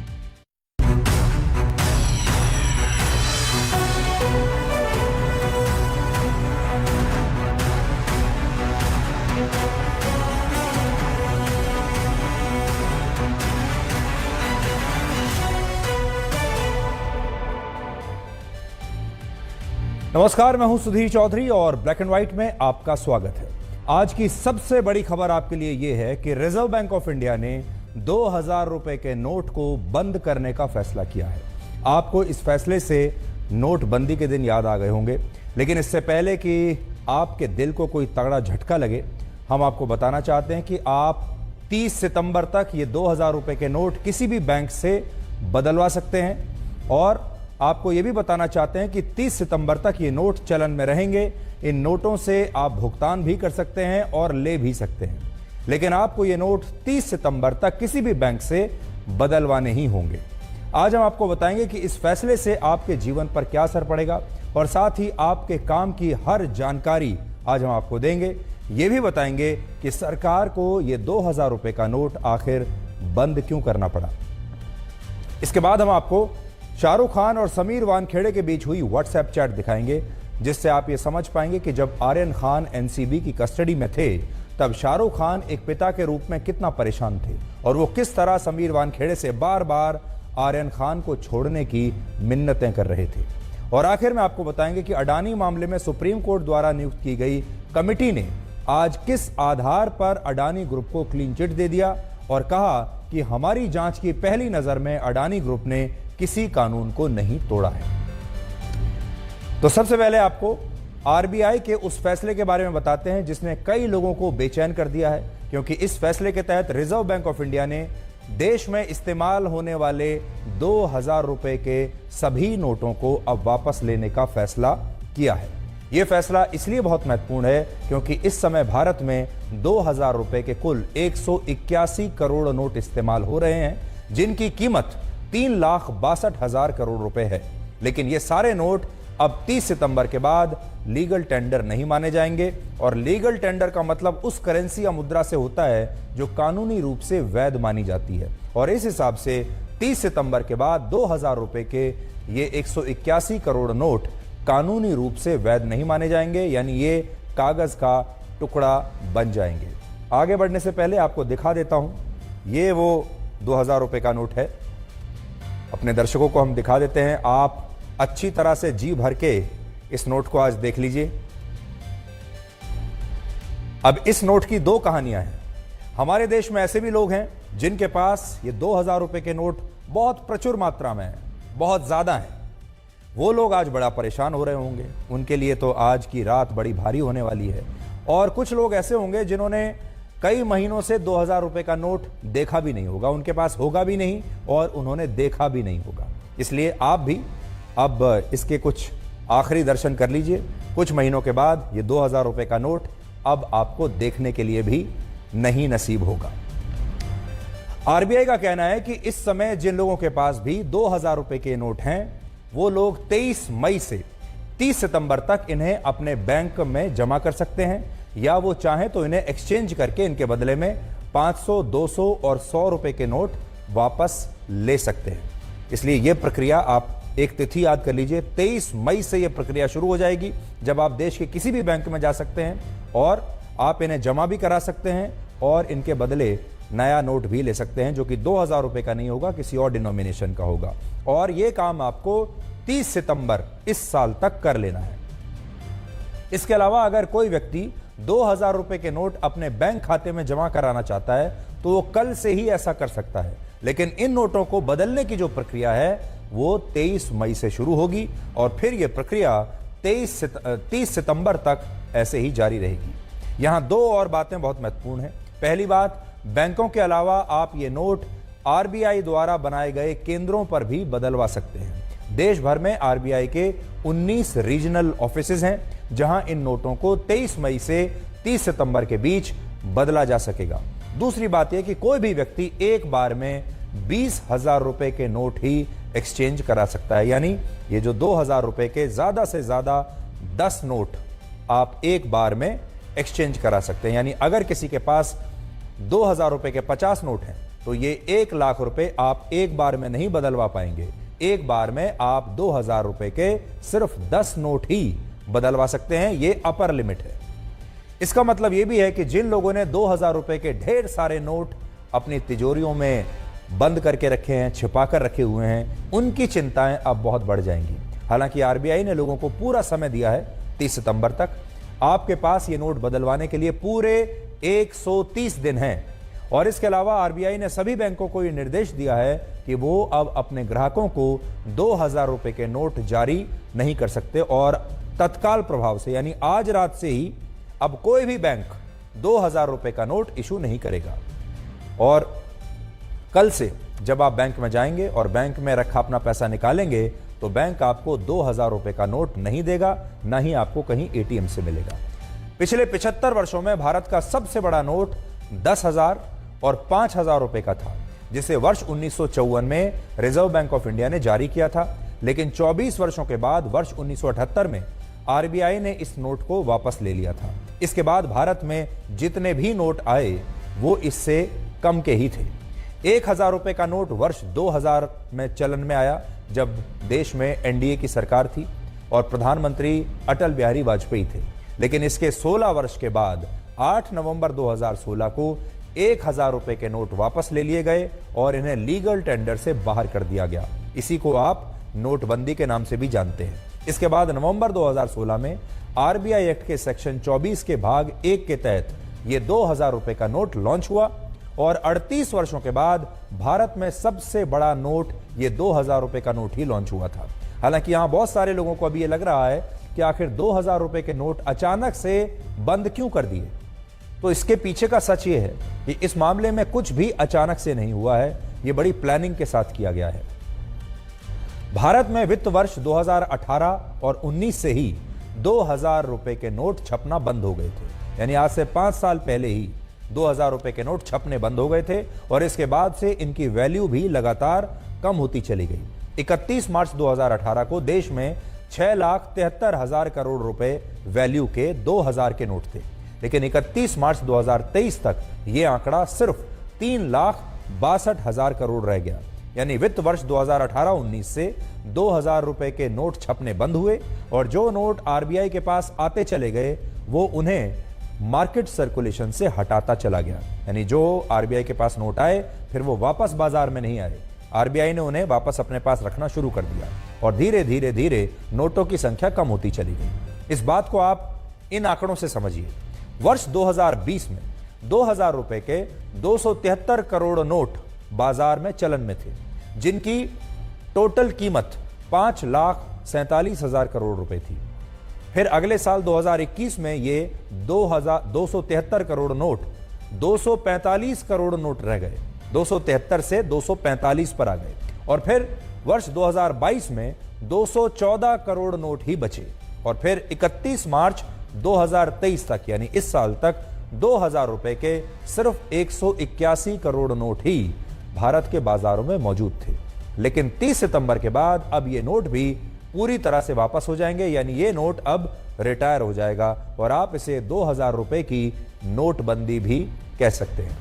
नमस्कार, मैं हूं सुधीर चौधरी और ब्लैक एंड व्हाइट में आपका स्वागत है। आज की सबसे बड़ी खबर आपके लिए ये है कि रिजर्व बैंक ऑफ इंडिया ने 2000 रुपए के नोट को बंद करने का फैसला किया है। आपको इस फैसले से नोटबंदी के दिन याद आ गए होंगे, लेकिन इससे पहले कि आपके दिल को कोई तगड़ा झटका लगे, हम आपको बताना चाहते हैं कि आप 30 सितंबर तक ये 2000 रुपए के नोट किसी भी बैंक से बदलवा सकते हैं और आपको ये भी बताना चाहते हैं कि 30 सितंबर तक ये नोट चलन में रहेंगे। इन नोटों से आप भुगतान भी कर सकते हैं और ले भी सकते हैं, लेकिन आपको ये नोट 30 सितंबर तक किसी भी बैंक से बदलवाने ही होंगे। आज हम आपको बताएंगे कि इस फैसले से आपके जीवन पर क्या असर पड़ेगा और साथ ही आपके काम की हर जानकारी आज हम आपको देंगे। ये भी बताएंगे कि सरकार को ये 2000 रुपए का नोट आखिर बंद क्यों करना पड़ा। इसके बाद हम आपको शाहरुख खान और समीर वानखेड़े के बीच हुई व्हाट्सएप चैट दिखाएंगे, जिससे आप ये समझ पाएंगे कि जब आर्यन खान एनसीबी की कस्टडी में थे तब शाहरुख खान एक पिता के रूप में कितना परेशान थे और वो किस तरह समीर वानखेड़े से बार बार आर्यन खान को छोड़ने की मिन्नतें कर रहे थे। और आखिर में आपको बताएंगे कि अडानी मामले में सुप्रीम कोर्ट द्वारा नियुक्त की गई कमेटी ने आज किस आधार पर अडानी ग्रुप को क्लीन चिट दे दिया और कहा कि हमारी जांच की पहली नजर में अडानी ग्रुप ने किसी कानून को नहीं तोड़ा है। तो सबसे पहले आपको आरबीआई के उस फैसले के बारे में बताते हैं जिसने कई लोगों को बेचैन कर दिया है, क्योंकि इस फैसले के तहत रिजर्व बैंक ऑफ इंडिया ने देश में इस्तेमाल होने वाले 2000 रुपए के सभी नोटों को अब वापस लेने का फैसला किया है। यह फैसला इसलिए बहुत महत्वपूर्ण है क्योंकि इस समय भारत में 2000 रुपए के कुल 181 करोड़ नोट इस्तेमाल हो रहे हैं, जिनकी कीमत 3,62,000 करोड़ रुपए है। लेकिन ये सारे नोट अब 30 सितंबर के बाद लीगल टेंडर नहीं माने जाएंगे और लीगल टेंडर का मतलब उस करेंसी या मुद्रा से होता है जो कानूनी रूप से वैध मानी जाती है। और इस हिसाब से 30 सितंबर के बाद 2000 रुपए के ये 181 करोड़ नोट कानूनी रूप से वैध नहीं माने जाएंगे, यानी ये कागज का टुकड़ा बन जाएंगे। आगे बढ़ने से पहले आपको दिखा देता हूं, ये वो 2000 रुपए का नोट है। अपने दर्शकों को हम दिखा देते हैं। आप अच्छी तरह से जी भर के इस नोट को आज देख लीजिए। अब इस नोट की दो कहानियां हैं। हमारे देश में ऐसे भी लोग हैं जिनके पास ये 2000 रुपए के नोट बहुत प्रचुर मात्रा में है, बहुत ज्यादा है। वो लोग आज बड़ा परेशान हो रहे होंगे, उनके लिए तो आज की रात बड़ी भारी होने वाली है। और कुछ लोग ऐसे होंगे जिन्होंने कई महीनों से 2000 रुपए का नोट देखा भी नहीं होगा, उनके पास होगा भी नहीं और उन्होंने देखा भी नहीं होगा। इसलिए आप भी अब इसके कुछ आखिरी दर्शन कर लीजिए। कुछ महीनों के बाद ये 2000 रुपए का नोट अब आपको देखने के लिए भी नहीं नसीब होगा। आरबीआई का कहना है कि इस समय जिन लोगों के पास भी 2000 रुपए के नोट हैं, वो लोग 23 मई से 30 सितंबर तक इन्हें अपने बैंक में जमा कर सकते हैं, या वो चाहें तो इन्हें एक्सचेंज करके इनके बदले में 500, 200 और 100 रुपए के नोट वापस ले सकते हैं। इसलिए यह प्रक्रिया, आप एक तिथि याद कर लीजिए, 23 मई से यह प्रक्रिया शुरू हो जाएगी, जब आप देश के किसी भी बैंक में जा सकते हैं और आप इन्हें जमा भी करा सकते हैं और इनके बदले नया नोट भी ले सकते हैं, जो कि 2000 रुपए का नहीं होगा, किसी और डिनोमिनेशन का होगा। और यह काम आपको 30 सितंबर इस साल तक कर लेना है। इसके अलावा अगर कोई व्यक्ति 2000 रुपए के नोट अपने बैंक खाते में जमा कराना चाहता है तो वो कल से ही ऐसा कर सकता है, लेकिन इन नोटों को बदलने की जो प्रक्रिया है वो 23 मई से शुरू होगी और फिर यह प्रक्रिया 30 सितंबर तक ऐसे ही जारी रहेगी। यहां दो और बातें बहुत महत्वपूर्ण हैं। पहली बात, बैंकों के अलावा आप ये नोट आरबीआई द्वारा बनाए गए केंद्रों पर भी बदलवा सकते हैं। देश भर में आरबीआई के 19 रीजनल ऑफिसेज हैं, जहां इन नोटों को 23 मई से 30 सितंबर के बीच बदला जा सकेगा। दूसरी बात यह कि कोई भी व्यक्ति एक बार में 20,000 रुपए के नोट ही एक्सचेंज करा सकता है, यानी ये जो 2000 रुपए के ज्यादा से ज्यादा 10 नोट आप एक बार में एक्सचेंज करा सकते हैं। यानी अगर किसी के पास 2000 रुपए के 50 नोट हैं तो ये 1 लाख रुपए आप एक बार में नहीं बदलवा पाएंगे। एक बार में आप 2000 रुपए के सिर्फ 10 नोट ही बदलवा सकते हैं, ये अपर लिमिट है। इसका मतलब यह भी है कि जिन लोगों ने 2000 रुपए के ढेर सारे नोट अपनी तिजोरियों में बंद करके रखे हैं, छिपा कर रखे हुए हैं, उनकी चिंताएं अब बहुत बढ़ जाएंगी। हालांकि आरबीआई ने लोगों को पूरा समय दिया है 30 सितंबर तक। आपके पास ये नोट बदलवाने के लिए पूरे 130 दिन हैं। और इसके अलावा आरबीआई ने सभी बैंकों को यह निर्देश दिया है कि वो अब अपने ग्राहकों को 2000 रुपए के नोट जारी नहीं कर सकते और तत्काल प्रभाव से, यानी आज रात से ही अब कोई भी बैंक 2000 रुपए का नोट इशू नहीं करेगा। और कल से जब आप बैंक में जाएंगे और बैंक में रखा अपना पैसा निकालेंगे तो बैंक आपको 2000 रुपए का नोट नहीं देगा, ना ही आपको कहीं एटीएम से मिलेगा। पिछले 75 वर्षों में भारत का सबसे बड़ा नोट 10,000 और 5,000 रुपए का था, जिसे वर्ष 1954 में रिजर्व बैंक ऑफ इंडिया ने जारी किया था। लेकिन 24 वर्षों के बाद वर्ष 1978 में आरबीआई ने इस नोट को वापस ले लिया था। इसके बाद भारत में जितने भी नोट आए वो इससे कम के ही थे। 1000 रुपए का नोट वर्ष 2000 में चलन में आया, जब देश में एनडीए की सरकार थी और प्रधानमंत्री अटल बिहारी वाजपेयी थे। लेकिन इसके 16 वर्ष के बाद 8 नवंबर 2016 को 1000 रुपए के नोट वापस ले लिए गए और इन्हें लीगल टेंडर से बाहर कर दिया गया। इसी को आप नोटबंदी के नाम से भी जानते हैं। इसके बाद नवंबर 2016 में आरबीआई एक्ट के सेक्शन 24 के भाग 1 के तहत ये 2000 रुपए का नोट लॉन्च हुआ और 38 वर्षों के बाद भारत में सबसे बड़ा नोट ये 2000 रुपए का नोट ही लॉन्च हुआ था। हालांकि यहां बहुत सारे लोगों को अभी ये लग रहा है कि आखिर 2000 रुपए के नोट अचानक से बंद क्यों कर दिए। तो इसके पीछे का सच ये है कि इस मामले में कुछ भी अचानक से नहीं हुआ है, ये बड़ी प्लानिंग के साथ किया गया है। भारत में वित्त वर्ष 2018 और 19 से ही 2000 रुपए के नोट छपना बंद हो गए थे। यानी आज से 5 साल पहले ही 2000 रुपए के नोट छपने बंद हो गए थे और इसके बाद से इनकी वैल्यू भी लगातार कम होती चली गई। 31 मार्च 2018 को देश में 6,73,000 करोड़ रुपए वैल्यू के 2000 के नोट थे, लेकिन 31 मार्च 2023 तक यह आंकड़ा सिर्फ 3,62,000 करोड़ रह गया। यानी वित्त वर्ष 2018-19 से 2000 रुपए के नोट छपने बंद हुए और जो नोट आरबीआई के पास आते चले गए वो उन्हें मार्केट सर्कुलेशन से हटाता चला गया। यानी जो आरबीआई के पास नोट आए फिर वो वापस बाजार में नहीं आए, आरबीआई ने उन्हें वापस अपने पास रखना शुरू कर दिया। और धीरे धीरे धीरे नोटों की संख्या कम होती चली गई। इस बात को आप इन आंकड़ों से समझिए। वर्ष 2020 में 2000 रुपए के 273 करोड़ नोट बाजार में चलन में थे, जिनकी टोटल कीमत 5,47,000 करोड़ रुपए थी। फिर अगले साल 2021 में ये 273 करोड़ नोट 245 करोड़ नोट रह गए, 273 से 245 पर आ गए। और फिर वर्ष 2022 में 214 करोड़ नोट ही बचे। और फिर 31 मार्च 2023 तक, यानी इस साल तक 2000 रुपए के सिर्फ 181 करोड़ नोट ही भारत के बाजारों में मौजूद थे। लेकिन 30 सितंबर के बाद अब ये नोट भी पूरी तरह से वापस हो जाएंगे, यानी ये नोट अब रिटायर हो जाएगा और आप इसे 2000 रुपए की नोटबंदी भी कह सकते हैं।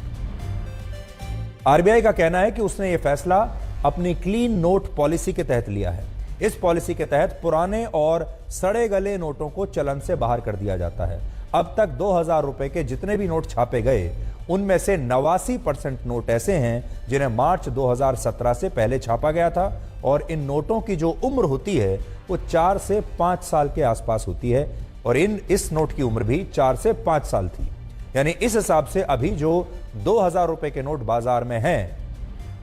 आरबीआई का कहना है कि उसने ये फैसला अपनी क्लीन नोट पॉलिसी के तहत लिया है। इस पॉलिसी के तहत पुराने और सड़े गले नोटों को चलन से बाहर कर दिया जाता है। अब तक 2000 रुपए के जितने भी नोट छापे गए, उनमें से 89% नोट ऐसे हैं जिन्हें मार्च 2017 से पहले छापा गया था और इन नोटों की जो उम्र होती है वो 4 से 5 साल के आसपास होती है और इस नोट की उम्र भी 4 से 5 साल थी। यानी इस हिसाब से अभी जो 2000 रुपए के नोट बाजार में हैं,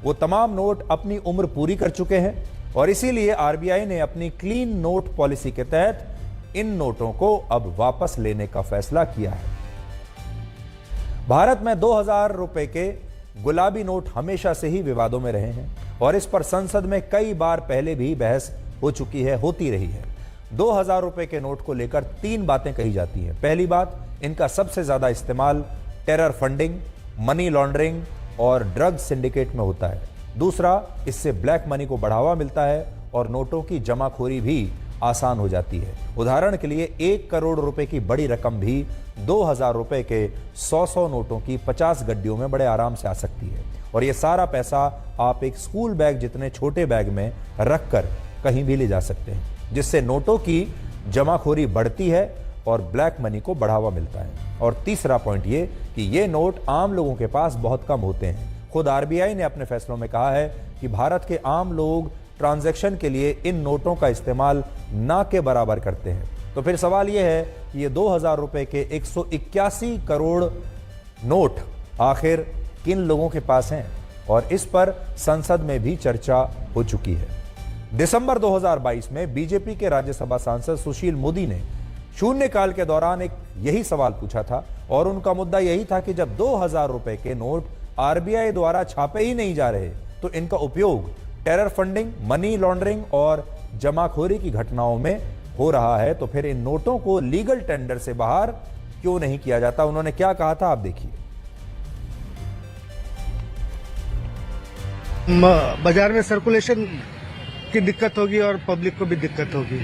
वो तमाम नोट अपनी उम्र पूरी कर चुके हैं और इसीलिए आरबीआई ने अपनी क्लीन नोट पॉलिसी के तहत इन नोटों को अब वापस लेने का फैसला किया है। भारत में 2000 रुपए के गुलाबी नोट हमेशा से ही विवादों में रहे हैं और इस पर संसद में कई बार पहले भी बहस हो चुकी है, होती रही है। 2000 रुपए के नोट को लेकर 3 बातें कही जाती हैं। पहली बात, इनका सबसे ज्यादा इस्तेमाल टेरर फंडिंग, मनी लॉन्ड्रिंग और ड्रग सिंडिकेट में होता है। दूसरा, इससे ब्लैक मनी को बढ़ावा मिलता है और नोटों की जमाखोरी भी आसान हो जाती है। उदाहरण के लिए 1 करोड़ रुपए की बड़ी रकम भी 2000 रुपए के 100 नोटों की 50 गड्डियों में बड़े आराम से आ सकती है और यह सारा पैसा आप एक स्कूल बैग जितने छोटे बैग में रखकर कहीं भी ले जा सकते हैं, जिससे नोटों की जमाखोरी बढ़ती है और ब्लैक मनी को बढ़ावा मिलता है। और तीसरा पॉइंट ये कि ये नोट आम लोगों के पास बहुत कम होते हैं। खुद आरबीआई ने अपने फैसलों में कहा है कि भारत के आम लोग ट्रांजैक्शन के लिए इन नोटों का इस्तेमाल ना के बराबर करते हैं। तो फिर सवाल यह है कि ये 2000 रुपए के 181 करोड़ नोट आखिर किन लोगों के पास हैं, और इस पर संसद में भी चर्चा हो चुकी है। दिसंबर 2022 में बीजेपी के राज्यसभा सांसद सुशील मोदी ने शून्यकाल के दौरान एक यही सवाल पूछा था और उनका मुद्दा यही था कि जब 2000 रुपए के नोट आरबीआई द्वारा छापे ही नहीं जा रहे तो इनका उपयोग टेरर फंडिंग, मनी लॉन्ड्रिंग और जमाखोरी की घटनाओं में हो रहा है, तो फिर इन नोटों को लीगल टेंडर से बाहर क्यों नहीं किया जाता। उन्होंने क्या कहा था, आप देखिए। बाजार में सर्कुलेशन की दिक्कत होगी और पब्लिक को भी दिक्कत होगी।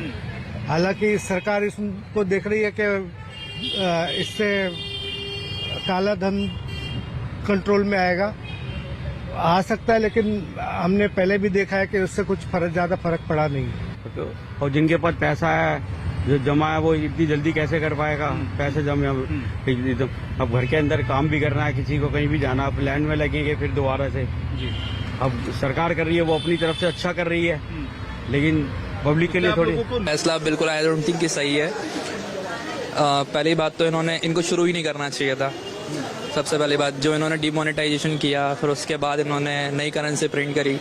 हालांकि सरकार इसको देख रही है कि इससे काला धन कंट्रोल में आ सकता है, लेकिन हमने पहले भी देखा है कि उससे कुछ ज्यादा फर्क पड़ा नहीं है। और जिनके पास पैसा है, जो जमा है, वो इतनी जल्दी कैसे कर पाएगा? पैसे जमे, अब घर के अंदर काम भी करना है, किसी को कहीं भी जाना, अब लैंड में लगेंगे फिर दोबारा से। अब सरकार कर रही है, वो अपनी तरफ से अच्छा कर रही है, लेकिन पब्लिक के लिए थोड़ी फैसला बिल्कुल आई डोंट थिंक कि सही है। पहली बात तो इनको शुरू ही नहीं करना चाहिए था। सबसे पहली बात, जो इन्होंने डिमोनेटाइजेशन किया, फिर उसके बाद इन्होंने नई करेंसी प्रिंट करी।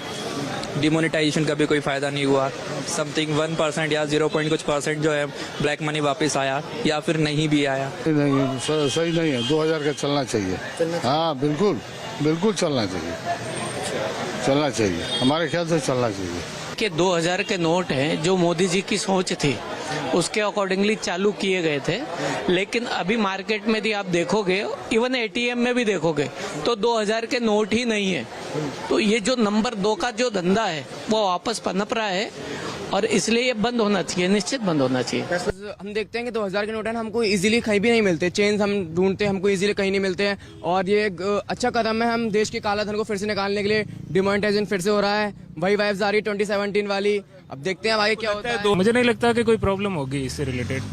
डिमोनेटाइजेशन का भी कोई फायदा नहीं हुआ। समथिंग 1% या 0 कुछ % जो है ब्लैक मनी वापस आया या फिर नहीं भी आया। नहीं, सही नहीं है। 2000 का चलना चाहिए। हाँ, बिल्कुल चलना चाहिए। हमारे ख्याल से चलना चाहिए कि 2000 के नोट हैं जो मोदी जी की सोच थी उसके अकॉर्डिंगली चालू किए गए थे, लेकिन अभी मार्केट में भी आप देखोगे, इवन एटीएम में भी देखोगे तो 2000 के नोट ही नहीं है। तो ये जो नंबर 2 का जो धंधा है वो वापस पनप रहा है और इसलिए ये बंद होना चाहिए, निश्चित बंद होना चाहिए। हम देखते हैं कि 2000 के नोट हैं, हमको इजीली कहीं भी नहीं मिलते। चेन्स हम ढूंढते हैं, हमको इजीली कहीं नहीं मिलते हैं और ये एक अच्छा कदम है। हम देश के काला धन को फिर से निकालने के लिए डिमोनेटाइजेशन फिर से हो रहा है, वही वाइब्स आ रही 2017 वाली। अब देखते हैं आगे क्या होता है। मुझे नहीं लगता कि कोई प्रॉब्लम होगी इससे रिलेटेड।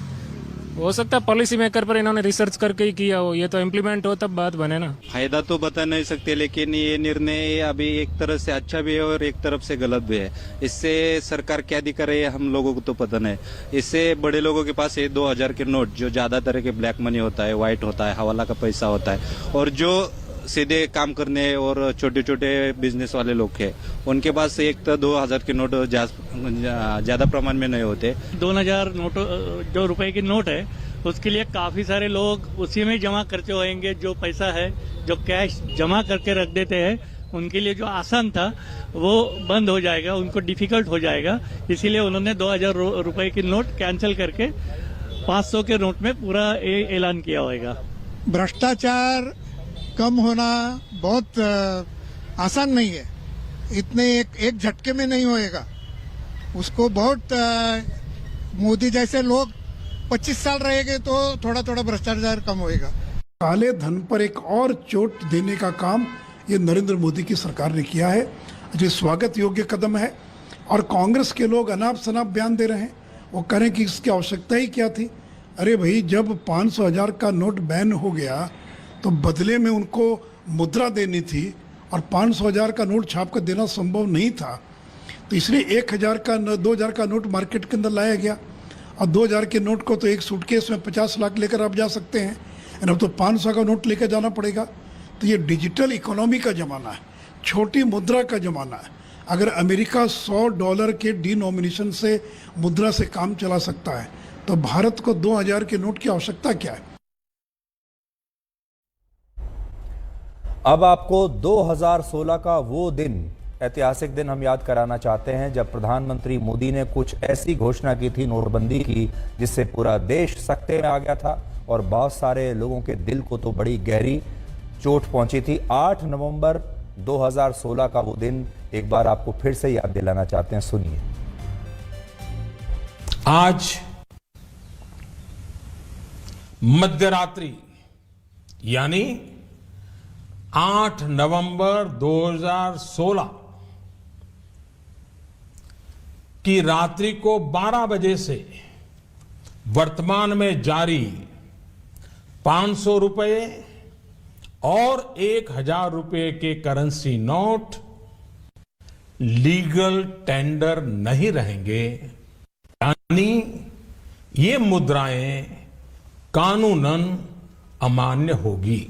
हो सकता है पॉलिसी मेकर पर इन्होंने रिसर्च करके ही किया हो, ये तो इम्प्लीमेंट हो तब बात बने ना। फायदा तो बता नहीं सकते, लेकिन ये निर्णय अभी एक तरह से अच्छा भी है और एक तरफ से गलत भी है। इससे सरकार क्या दिखा रही है हम लोगों को तो पता नहीं। इससे बड़े लोगों के पास ये 2000 के नोट जो ज्यादा तरह के ब्लैक मनी होता है, व्हाइट होता है, हवाला का पैसा होता है, और जो सीधे काम करने और छोटे छोटे बिजनेस वाले लोग हैं उनके पास एक तो 2000 के नोट ज्यादा प्रमाण में नहीं होते। 2000 नोट जो रुपए की नोट है उसके लिए काफी सारे लोग उसी में जमा करते होंगे। जो पैसा है जो कैश जमा करके रख देते हैं उनके लिए जो आसान था वो बंद हो जाएगा, उनको डिफिकल्ट हो जाएगा। इसीलिए उन्होंने 2000 रुपए की नोट कैंसिल करके 500 के नोट में पूरा ऐलान किया होगा। भ्रष्टाचार कम होना बहुत आसान नहीं है, इतने एक झटके में नहीं होएगा। उसको बहुत मोदी जैसे लोग 25 साल रहेंगे तो थोड़ा थोड़ा भ्रष्टाचार कम होएगा। काले धन पर एक और चोट देने का काम ये नरेंद्र मोदी की सरकार ने किया है, जो स्वागत योग्य कदम है। और कांग्रेस के लोग अनाप शनाप बयान दे रहे हैं, वो करें कि इसकी आवश्यकता ही क्या थी। अरे भाई, जब 500,000 का नोट बैन हो गया तो बदले में उनको मुद्रा देनी थी और 500,000 का नोट छाप कर देना संभव नहीं था, तो इसलिए 1000 का 2000 का नोट मार्केट के अंदर लाया गया। और 2000 के नोट को तो एक सूटकेस में 50 लाख लेकर आप जा सकते हैं, अब तो 500 का नोट लेकर जाना पड़ेगा। तो ये डिजिटल इकोनॉमी का ज़माना है, छोटी मुद्रा का ज़माना है। अगर अमेरिका $100 के डिनोमिनेशन से मुद्रा से काम चला सकता है तो भारत को 2000 के नोट की आवश्यकता क्या है। अब आपको 2016 का वो दिन, ऐतिहासिक दिन हम याद कराना चाहते हैं जब प्रधानमंत्री मोदी ने कुछ ऐसी घोषणा की थी, नोटबंदी की, जिससे पूरा देश सकते में आ गया था और बहुत सारे लोगों के दिल को तो बड़ी गहरी चोट पहुंची थी। 8 नवंबर 2016 का वो दिन एक बार आपको फिर से याद दिलाना चाहते हैं, सुनिए। आज मध्यरात्रि यानी 8 नवंबर 2016 की रात्रि को 12 बजे से वर्तमान में जारी 500 रुपए और 1000 रुपए के करेंसी नोट लीगल टेंडर नहीं रहेंगे, यानी ये मुद्राएं कानूनन अमान्य होगी।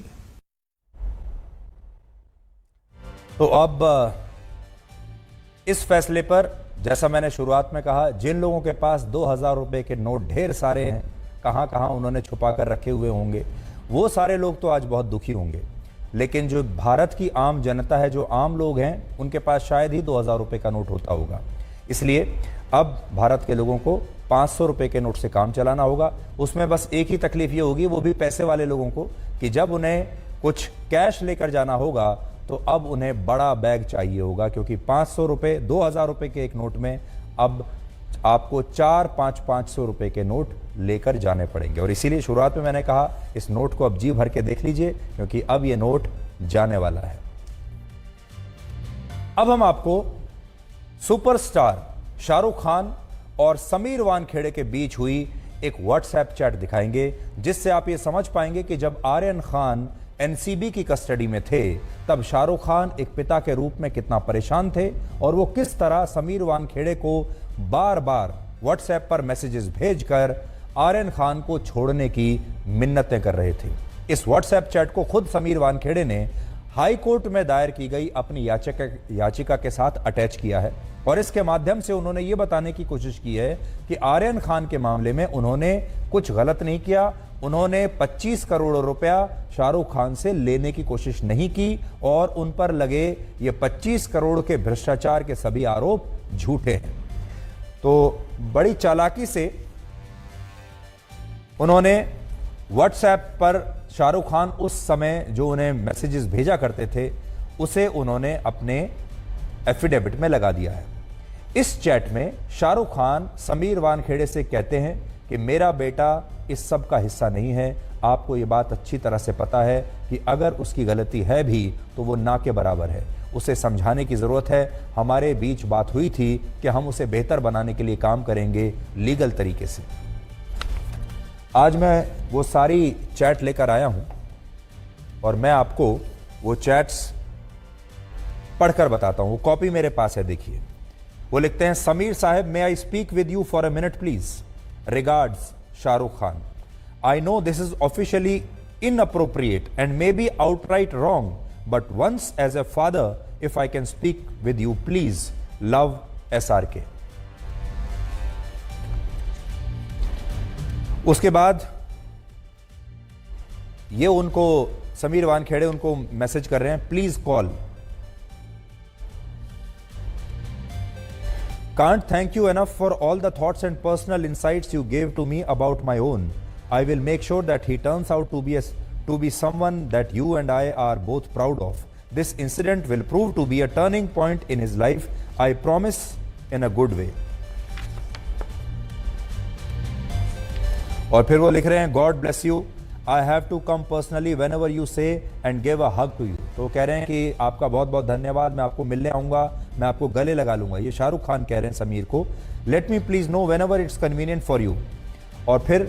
तो अब इस फैसले पर, जैसा मैंने शुरुआत में कहा, जिन लोगों के पास 2000 रुपए के नोट ढेर सारे हैं, कहां कहां उन्होंने छुपा कर रखे हुए होंगे, वो सारे लोग तो आज बहुत दुखी होंगे। लेकिन जो भारत की आम जनता है, जो आम लोग हैं, उनके पास शायद ही 2000 रुपए का नोट होता होगा। इसलिए अब भारत के लोगों को 500 रुपए के नोट से काम चलाना होगा। उसमें बस एक ही तकलीफ ये होगी, वो भी पैसे वाले लोगों को, कि जब उन्हें कुछ कैश लेकर जाना होगा तो अब उन्हें बड़ा बैग चाहिए होगा, क्योंकि 500 रुपए, 2000 रुपए के एक नोट में अब आपको 4-500 रुपए के नोट लेकर जाने पड़ेंगे। और इसीलिए शुरुआत में मैंने कहा, इस नोट को अब जी भर के देख लीजिए, क्योंकि अब ये नोट जाने वाला है। अब हम आपको सुपरस्टार शाहरुख खान और समीर वानखेड़े के बीच हुई एक व्हाट्सएप चैट दिखाएंगे, जिससे आप ये समझ पाएंगे कि जब आर्यन खान एनसीबी की कस्टडी में थे, तब शाहरुख खान एक पिता के रूप में कितना परेशान थे और वो किस तरह समीर वानखेड़े को बार बार व्हाट्सएप पर मैसेजेस भेजकर आर्यन खान को छोड़ने की मिन्नतें कर रहे थे। इस व्हाट्सएप चैट को खुद समीर वानखेड़े ने हाई कोर्ट में दायर की गई अपनी याचिका के साथ अटैच किया है और इसके माध्यम से उन्होंने ये बताने की कोशिश की है कि आर्यन खान के मामले में उन्होंने कुछ गलत नहीं किया, उन्होंने 25 करोड़ रुपया शाहरुख खान से लेने की कोशिश नहीं की और उन पर लगे ये 25 करोड़ के भ्रष्टाचार के सभी आरोप झूठे हैं। तो बड़ी चालाकी से उन्होंने व्हाट्सएप पर शाहरुख खान उस समय जो उन्हें मैसेजेस भेजा करते थे, उसे उन्होंने अपने एफिडेविट में लगा दिया है। इस चैट में शाहरुख खान समीर वानखेड़े से कहते हैं कि मेरा बेटा इस सब का हिस्सा नहीं है, आपको ये बात अच्छी तरह से पता है कि अगर उसकी गलती है भी तो वो ना के बराबर है, उसे समझाने की ज़रूरत है। हमारे बीच बात हुई थी कि हम उसे बेहतर बनाने के लिए काम करेंगे लीगल तरीके से। आज मैं वो सारी चैट लेकर आया हूं और मैं आपको वो चैट्स पढ़कर बताता हूं। वो कॉपी मेरे पास है, देखिए। वो लिखते हैं, Sameer sahab, may I speak with you for a minute please. Regards Shahrukh Khan. I know this is officially inappropriate and maybe outright wrong, but once as a father, if I can speak with you, please, love SRK. उसके बाद ये उनको समीर वानखेड़े उनको मैसेज कर रहे हैं, please call. Can't thank you enough for all the thoughts and personal insights you gave to me about my own. I will make sure that he turns out to be someone that you and I are both proud of. This incident will prove to be a turning point in his life. I promise, in a good way. और फिर वो लिख रहे हैं, God bless you. I have to come personally whenever you say and give a hug to you. तो कह रहे हैं कि आपका बहुत बहुत धन्यवाद, मैं आपको मिलने आऊंगा, मैं आपको गले लगा लूंगा। ये शाहरुख खान कह रहे हैं समीर को। Let me please know whenever it's convenient for you. और फिर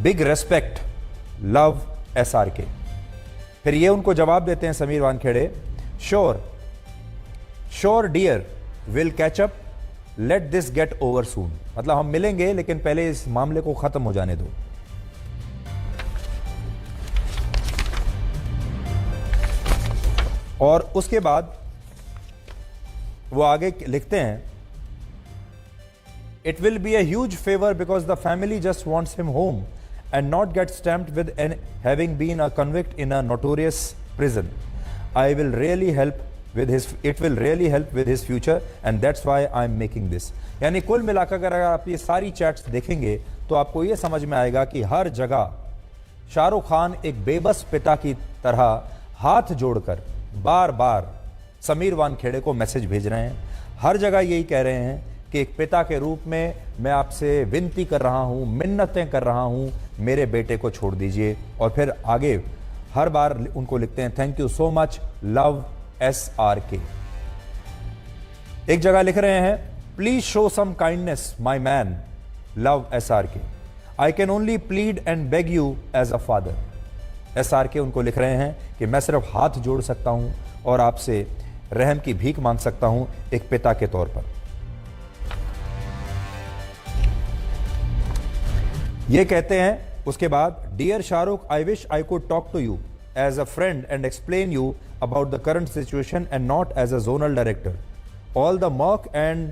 बिग रेस्पेक्ट, लव SRK। फिर ये उनको जवाब देते हैं Sameer Wankhede, sure dear, will catch up, let this get over soon. मतलब हम मिलेंगे लेकिन पहले इस मामले को खत्म हो जाने दो। और उसके बाद वो आगे लिखते हैं, it will be a huge favor because the family just wants him home and not get stamped with having been a convict in a notorious prison. It will really help with his future and that's why I'm making this. यानी कुल मिलाकर अगर आप ये सारी चैट्स देखेंगे तो आपको ये समझ में आएगा कि हर जगह शाहरुख खान एक बेबस पिता की तरह हाथ जोड़कर बार बार समीर वानखेड़े को मैसेज भेज रहे हैं। हर जगह यही कह रहे हैं कि एक पिता के रूप में मैं आपसे विनती कर रहा हूं, मिन्नतें कर रहा हूं, मेरे बेटे को छोड़ दीजिए। और फिर आगे हर बार उनको लिखते हैं, thank you so much, love SRK। एक जगह लिख रहे हैं, please show some kindness my man, love SRK। I can only plead and beg you as a father. SRK उनको लिख रहे हैं कि मैं सिर्फ हाथ जोड़ सकता हूं और आपसे रहम की भीख मांग सकता हूं एक पिता के तौर पर। ये कहते हैं उसके बाद, dear Shahrukh, I wish I could talk to you as a friend and explain you about the current situation and not as a zonal director. All the mock and